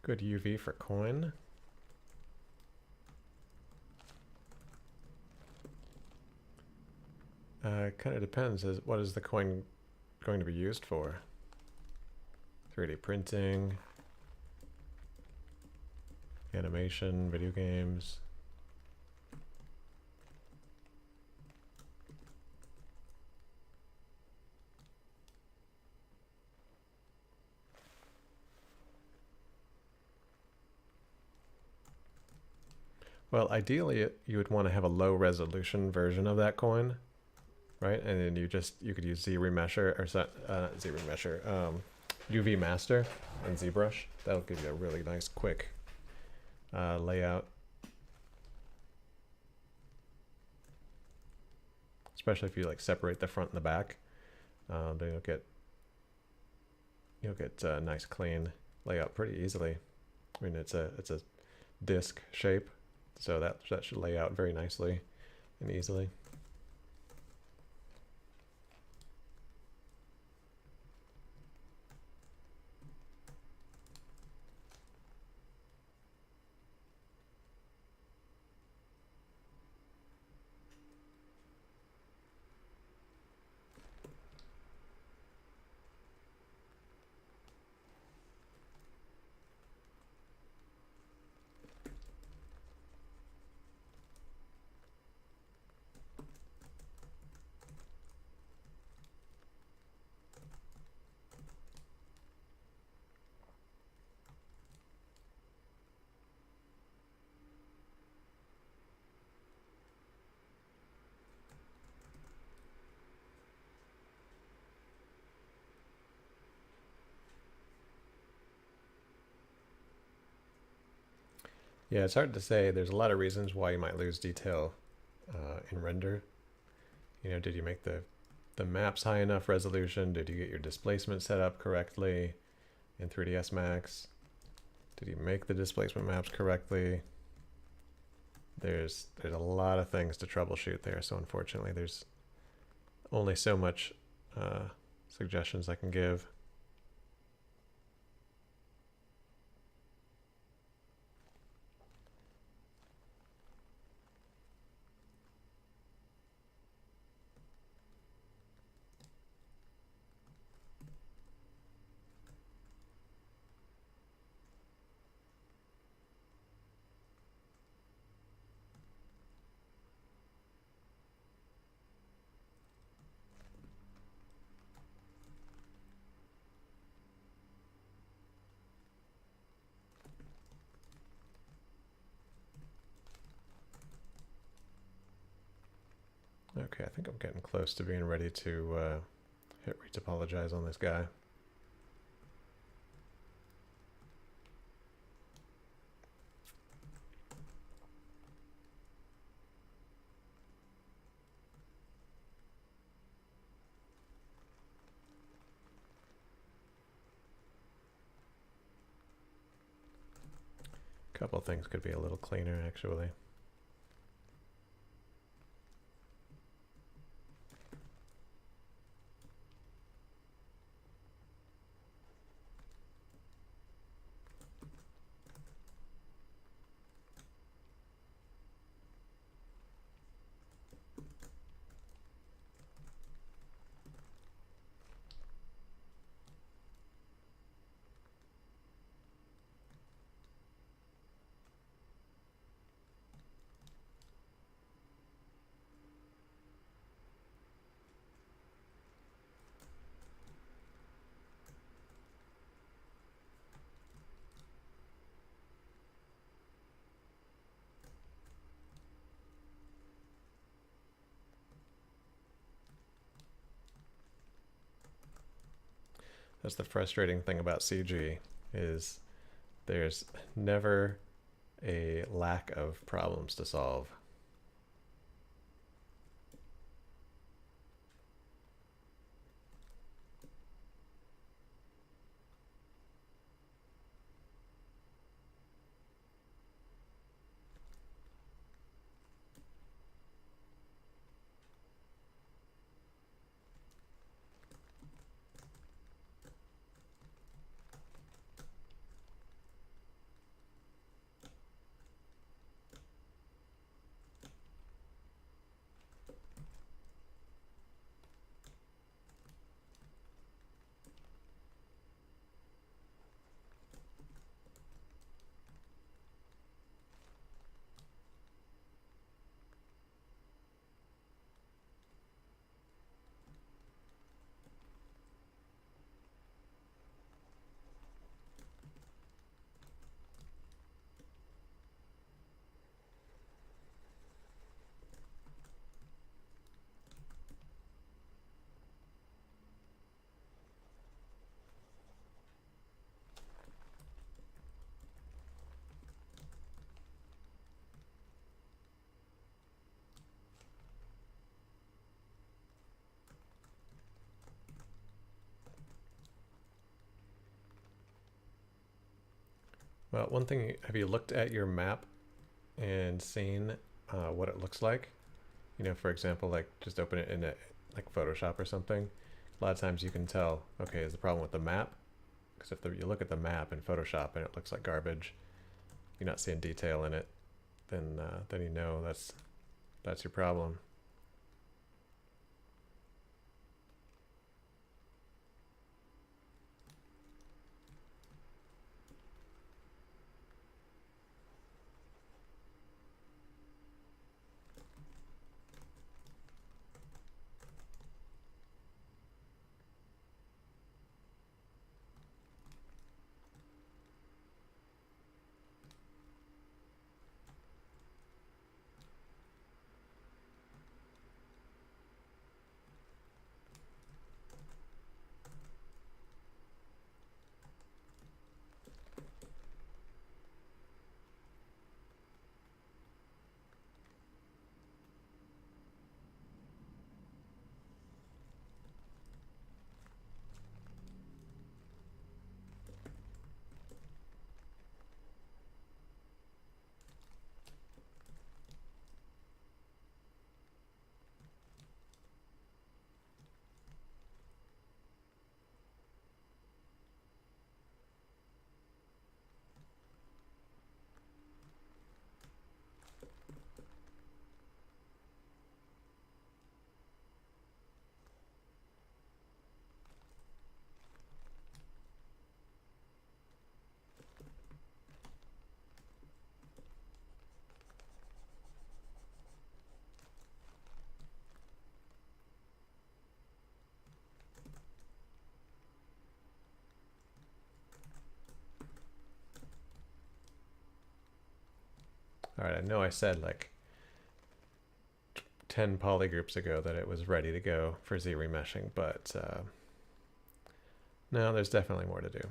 Good UV for coin. Kind of depends. What is the coin going to be used for? 3D printing, animation, video games. Well, ideally, you would want to have a low resolution version of that coin, right? And then you could use ZRemesher or not ZRemesher, UV Master and ZBrush. That'll give you a really nice, quick layout. Especially if you like separate the front and the back, then you'll get a nice clean layout pretty easily. I mean, it's a disc shape, so that should lay out very nicely and easily. Yeah, it's hard to say. There's a lot of reasons why you might lose detail in render. You know, did you make the maps high enough resolution? Did you get your displacement set up correctly in 3ds Max? Did you make the displacement maps correctly? There's a lot of things to troubleshoot there, so unfortunately there's only so much suggestions I can give. Okay, I think I'm getting close to being ready to hit retopologize on this guy. A couple things could be a little cleaner, actually. That's the frustrating thing about CG, is there's never a lack of problems to solve. Well, one thing, have you looked at your map and seen what it looks like? You know, for example, like just open it in like Photoshop or something. A lot of times you can tell, okay, is the problem with the map? Because if you look at the map in Photoshop and it looks like garbage, you're not seeing detail in it, then you know that's your problem. All right, I know I said like 10 polygroups ago that it was ready to go for Z remeshing, but no, there's definitely more to do.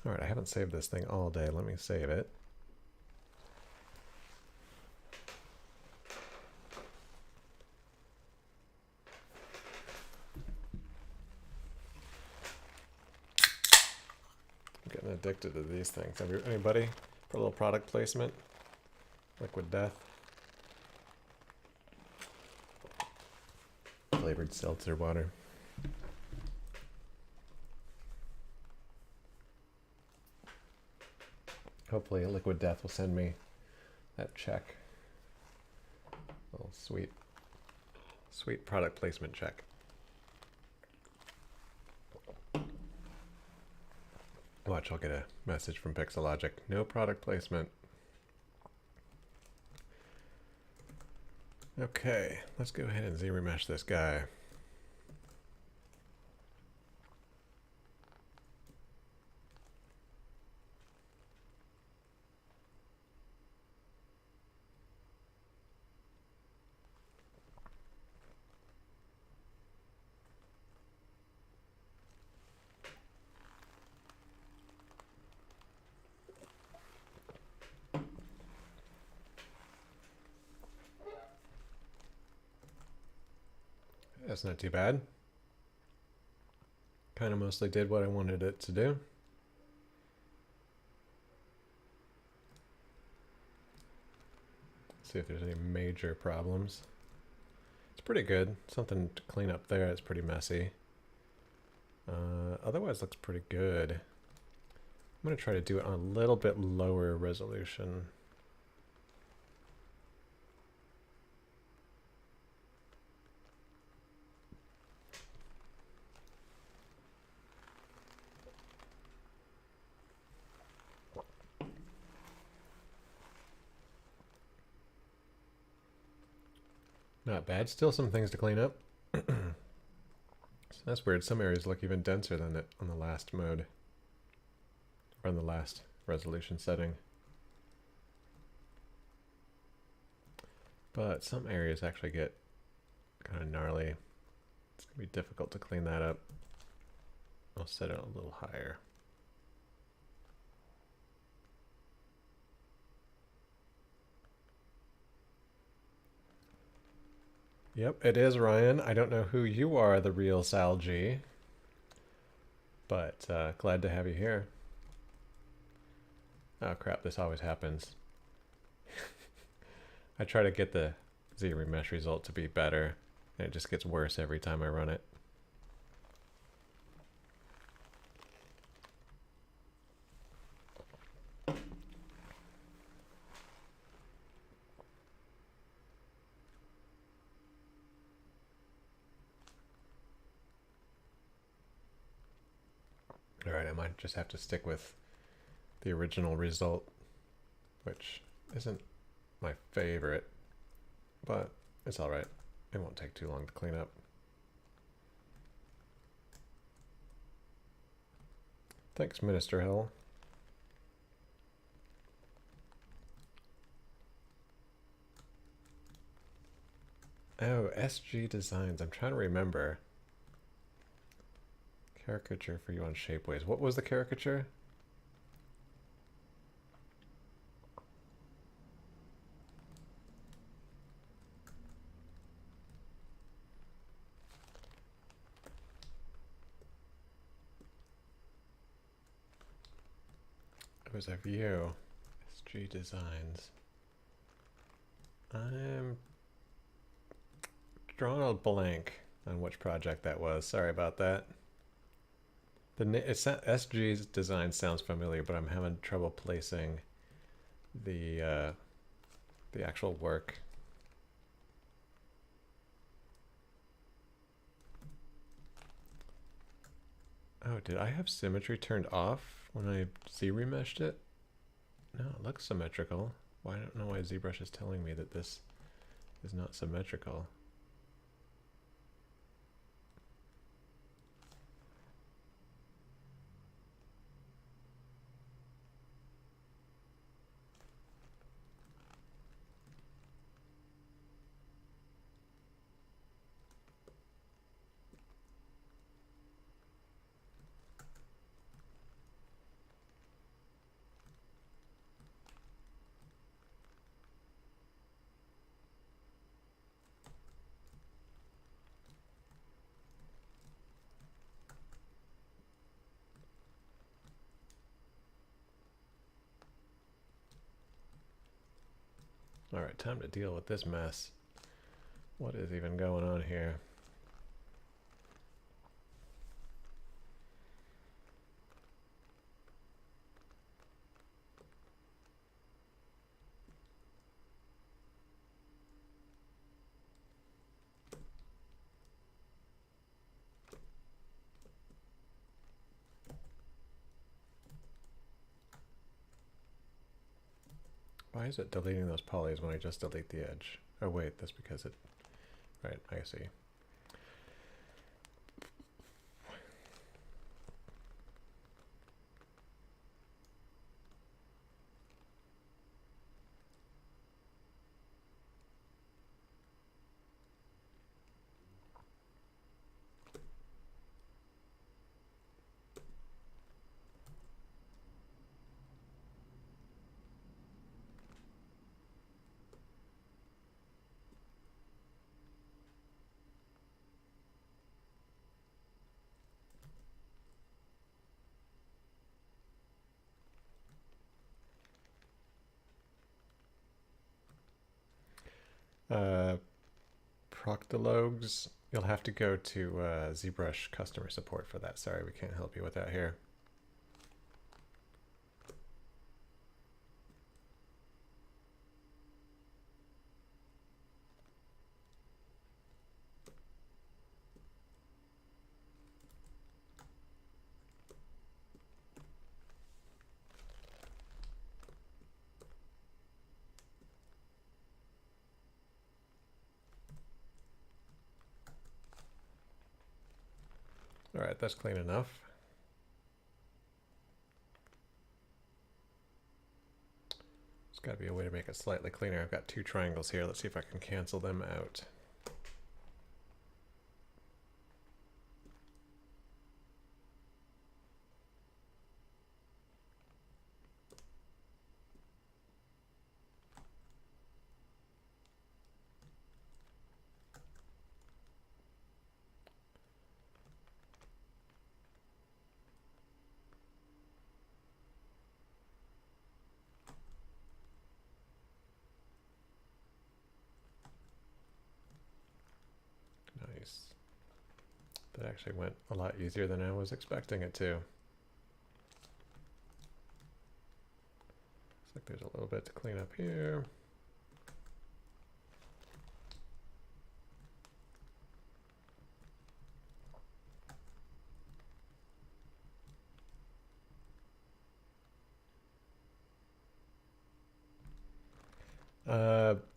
All right, I haven't saved this thing all day. Let me save it. I'm getting addicted to these things. Anybody for a little product placement? Liquid Death. Flavored seltzer water. Hopefully Liquid Death will send me that check. A little sweet product placement check. Watch, I'll get a message from Pixelogic. No product placement. Okay, let's go ahead and Z-remesh this guy. That's not too bad. Kind of mostly did what I wanted it to do. See if there's any major problems. It's pretty good. Something to clean up there. It's pretty messy. Otherwise looks pretty good. I'm going to try to do it on a little bit lower resolution. Not bad. Still some things to clean up. So that's weird. Some areas look even denser than it on the last mode. Or on the last resolution setting. But some areas actually get kind of gnarly. It's going to be difficult to clean that up. I'll set it a little higher. Yep, it is Ryan. I don't know who you are, the real Sal G, but glad to have you here. Oh crap, this always happens. I try to get the ZRemesh result to be better, and it just gets worse every time I run it. Alright, I might just have to stick with the original result, which isn't my favorite, but it's alright. It won't take too long to clean up. Thanks, Minister Hill. Oh, SG Designs. I'm trying to remember. Caricature for you on Shapeways. What was the caricature? It was a view. SG Designs. I'm drawing a blank on which project that was. Sorry about that. It's not, SG's design sounds familiar, but I'm having trouble placing the actual work. Oh, did I have symmetry turned off when I Z-remeshed it? No, it looks symmetrical. Why I don't know why ZBrush is telling me that this is not symmetrical. All right, time to deal with this mess. What is even going on here? Why is it deleting those polys when I just delete the edge? Oh wait, that's because it... Right, I see. Proctologues, you'll have to go to ZBrush customer support for that. Sorry, we can't help you with that here. All right, that's clean enough. There's got to be a way to make it slightly cleaner. I've got two triangles here. Let's see if I can cancel them out. Nice. That actually went a lot easier than I was expecting it to. Looks like there's a little bit to clean up here.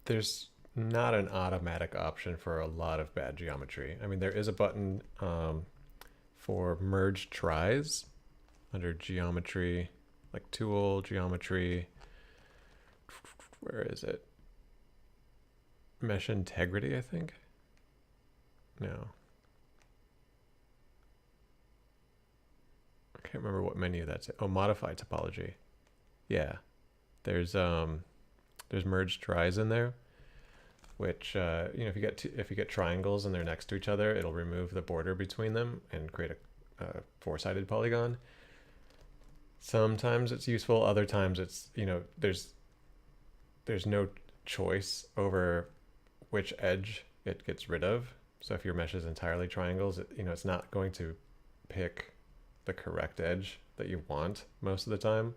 There's not an automatic option for a lot of bad geometry. I mean, there is a button for merge tries under geometry, like tool, geometry. Where is it? Mesh integrity, I think. No. I can't remember what menu that's in. Oh, modify topology. Yeah. There's merge tries in there, which you know, if you get triangles and they're next to each other, it'll remove the border between them and create a four-sided polygon. Sometimes it's useful, other times it's, you know, there's no choice over which edge it gets rid of. So if your mesh is entirely triangles, you know, it's not going to pick the correct edge that you want most of the time.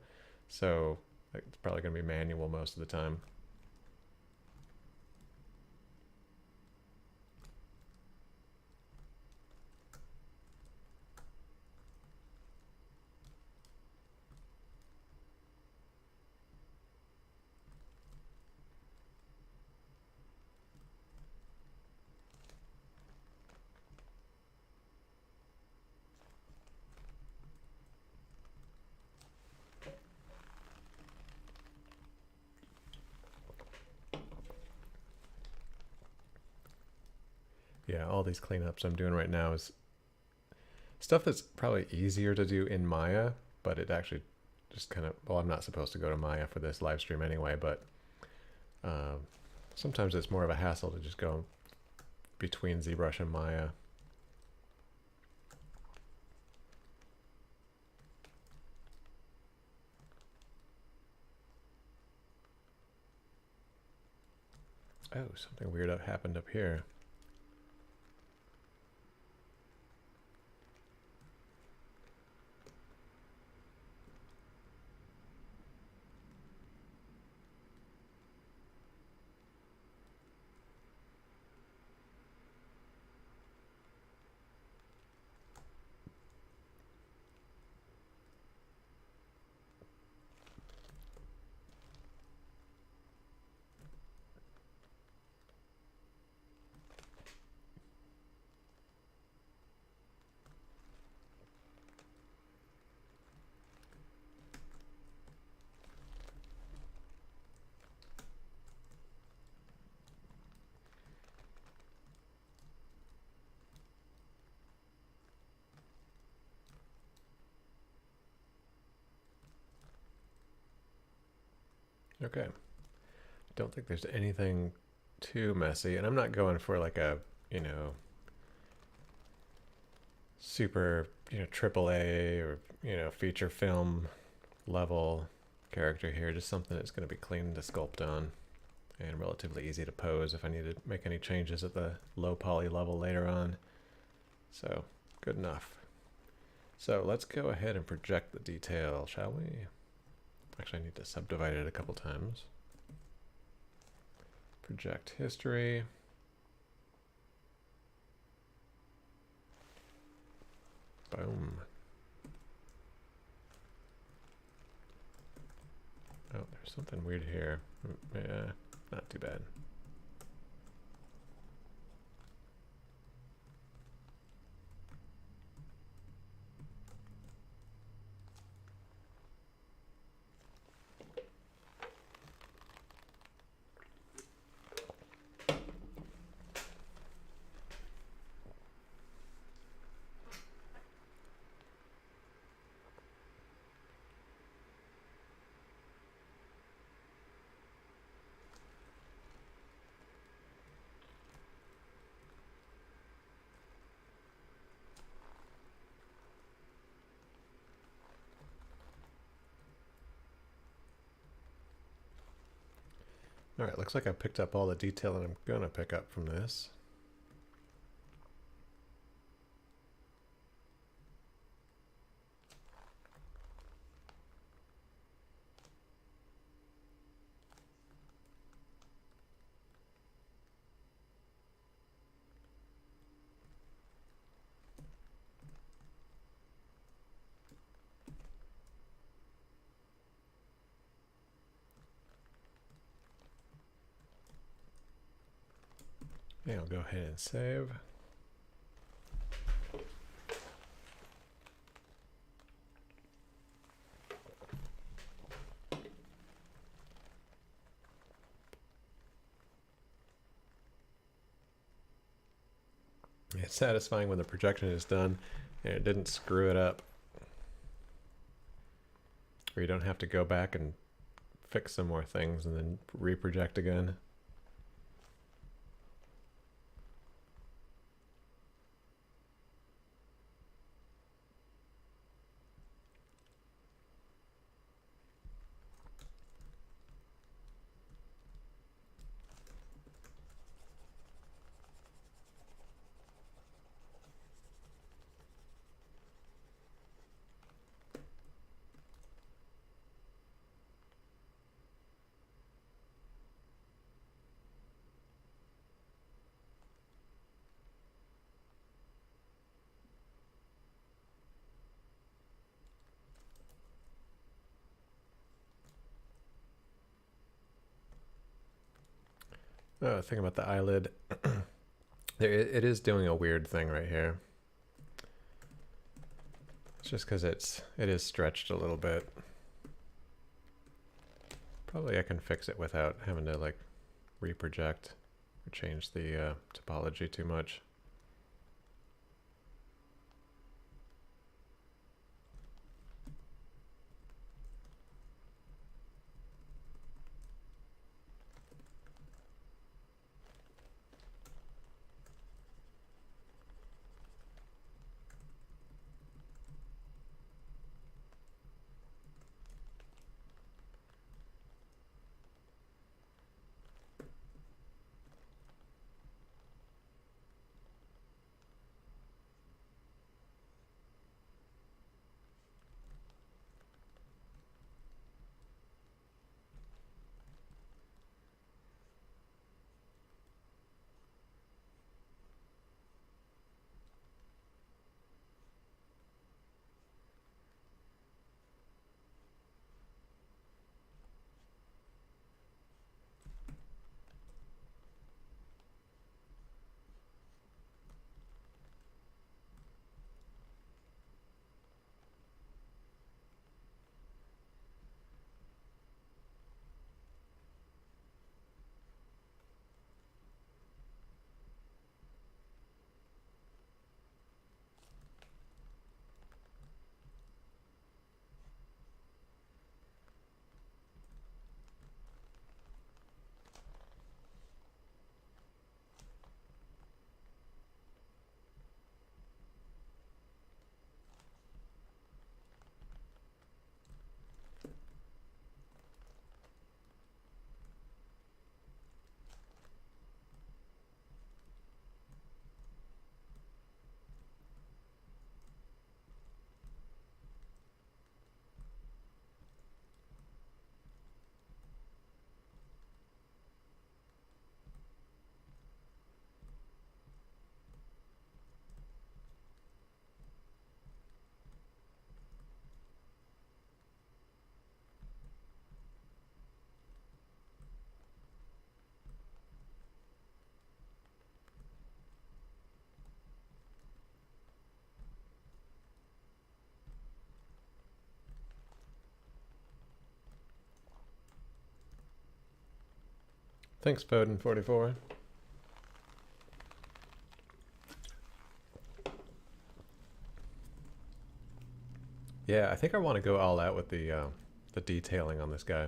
So it's probably going to be manual most of the time. Yeah, all these cleanups I'm doing right now is stuff that's probably easier to do in Maya, but it actually just kind of, well, I'm not supposed to go to Maya for this live stream anyway, but sometimes it's more of a hassle to just go between ZBrush and Maya. Oh, something weird happened up here. Okay. Don't think there's anything too messy, and I'm not going for like a, you know, super, you know, AAA or, you know, feature film level character here. Just something that's going to be clean to sculpt on and relatively easy to pose if I need to make any changes at the low poly level later on. So good enough. So let's go ahead and project the detail, shall we? Actually, I need to subdivide it a couple times. Project history. Boom. Oh, there's something weird here. Yeah, not too bad. All right, looks like I picked up all the detail that I'm gonna pick up from this. Yeah, I'll go ahead and save. It's satisfying when the projection is done and it didn't screw it up. Or you don't have to go back and fix some more things and then reproject again. Thing about the eyelid, it is doing a weird thing right here. It's just because it is stretched a little bit. Probably I can fix it without having to like reproject or change the topology too much. Thanks, Podin44. Yeah, I think I want to go all out with the detailing on this guy.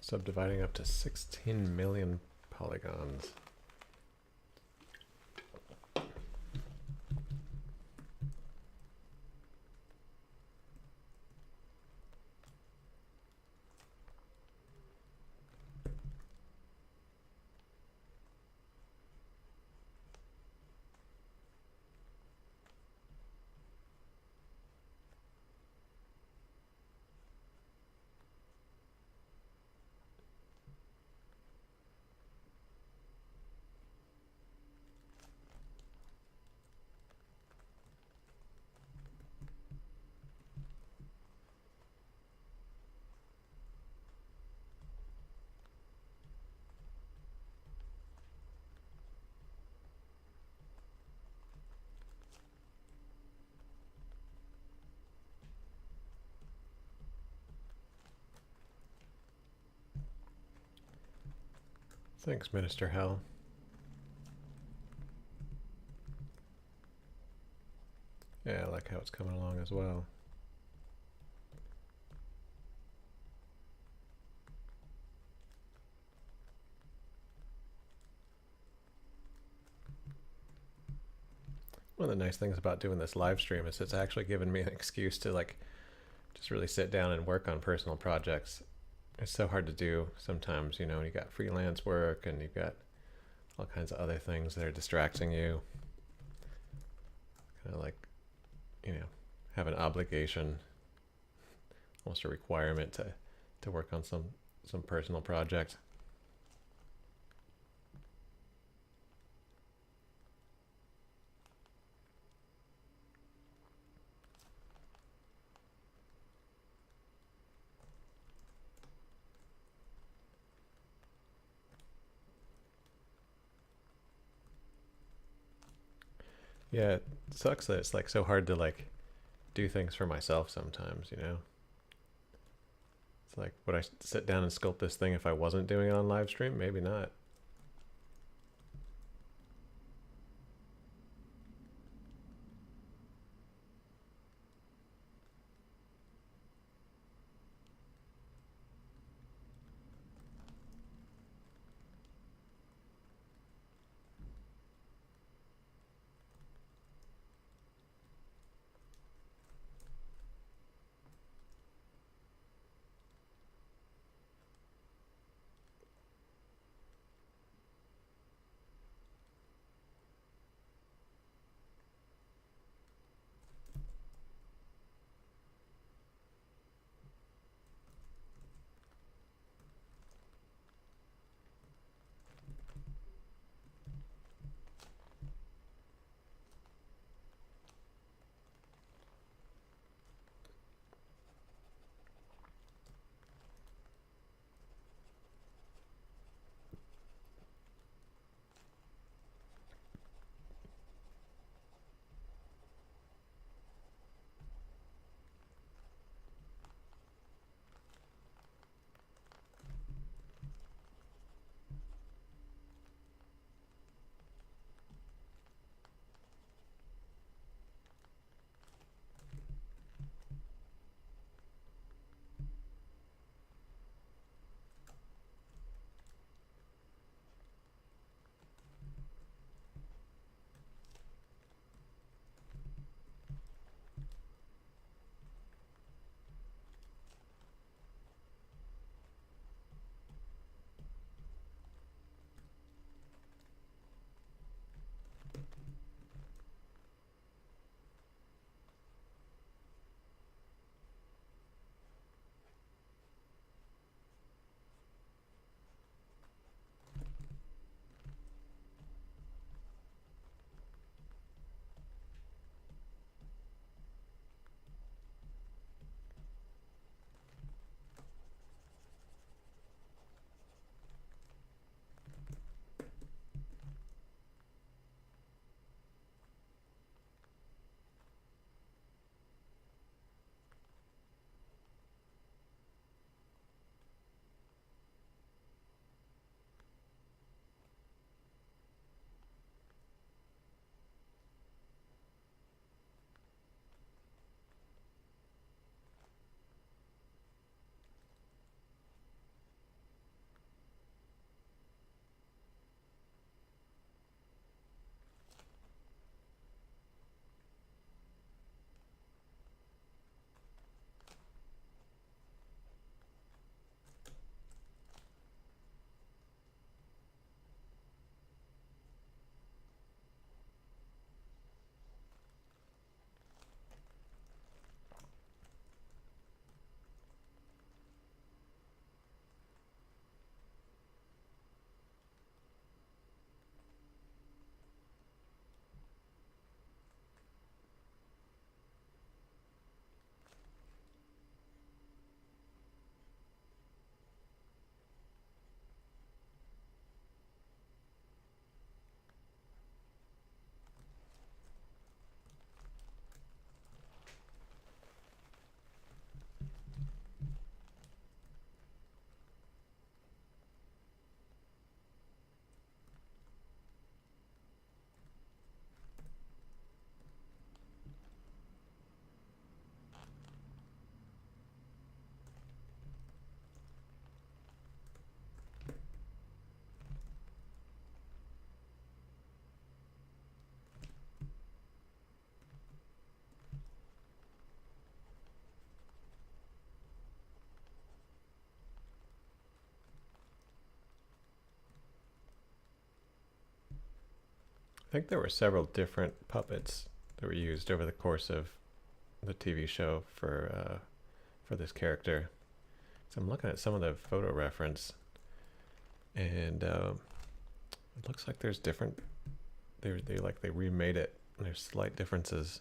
Subdividing up to 16 million polygons. Thanks, Minister Hell. Yeah, I like how it's coming along as well. One of the nice things about doing this live stream is it's actually given me an excuse to like just really sit down and work on personal projects. It's so hard to do sometimes, you know, when you got freelance work and you've got all kinds of other things that are distracting you. Kind of like, you know, have an obligation, almost a requirement to work on some personal project. Yeah, it sucks that it's like so hard to like do things for myself sometimes, you know? It's like, would I sit down and sculpt this thing if I wasn't doing it on live stream? Maybe not. think there were several different puppets that were used over the course of the TV show for this character. So I'm looking at some of the photo reference, and it looks like there's different. They remade it. And there's slight differences.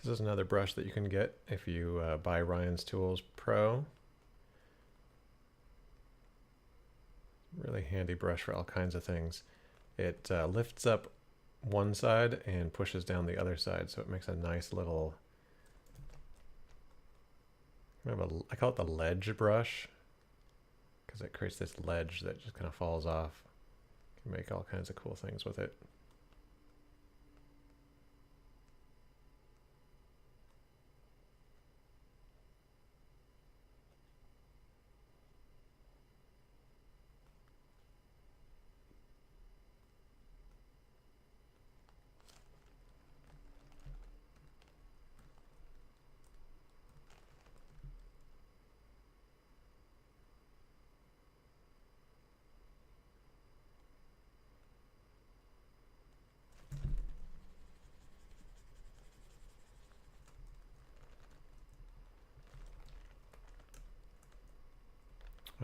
This is another brush that you can get if you buy Ryan's Tools Pro. Really handy brush for all kinds of things. It lifts up one side and pushes down the other side, so it makes a nice little, I call it the ledge brush, because it creates this ledge that just kind of falls off. You can make all kinds of cool things with it.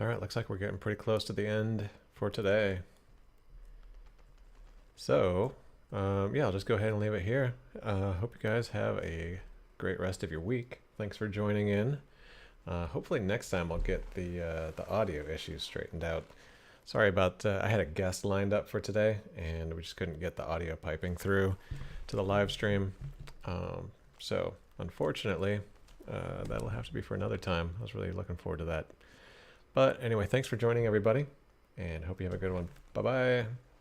All right, looks like we're getting pretty close to the end for today. So, yeah, I'll just go ahead and leave it here. Hope you guys have a great rest of your week. Thanks for joining in. Hopefully next time I'll get the audio issues straightened out. Sorry about, I had a guest lined up for today, and we just couldn't get the audio piping through to the live stream. So, unfortunately, that'll have to be for another time. I was really looking forward to that. But anyway, thanks for joining, everybody, and hope you have a good one. Bye-bye.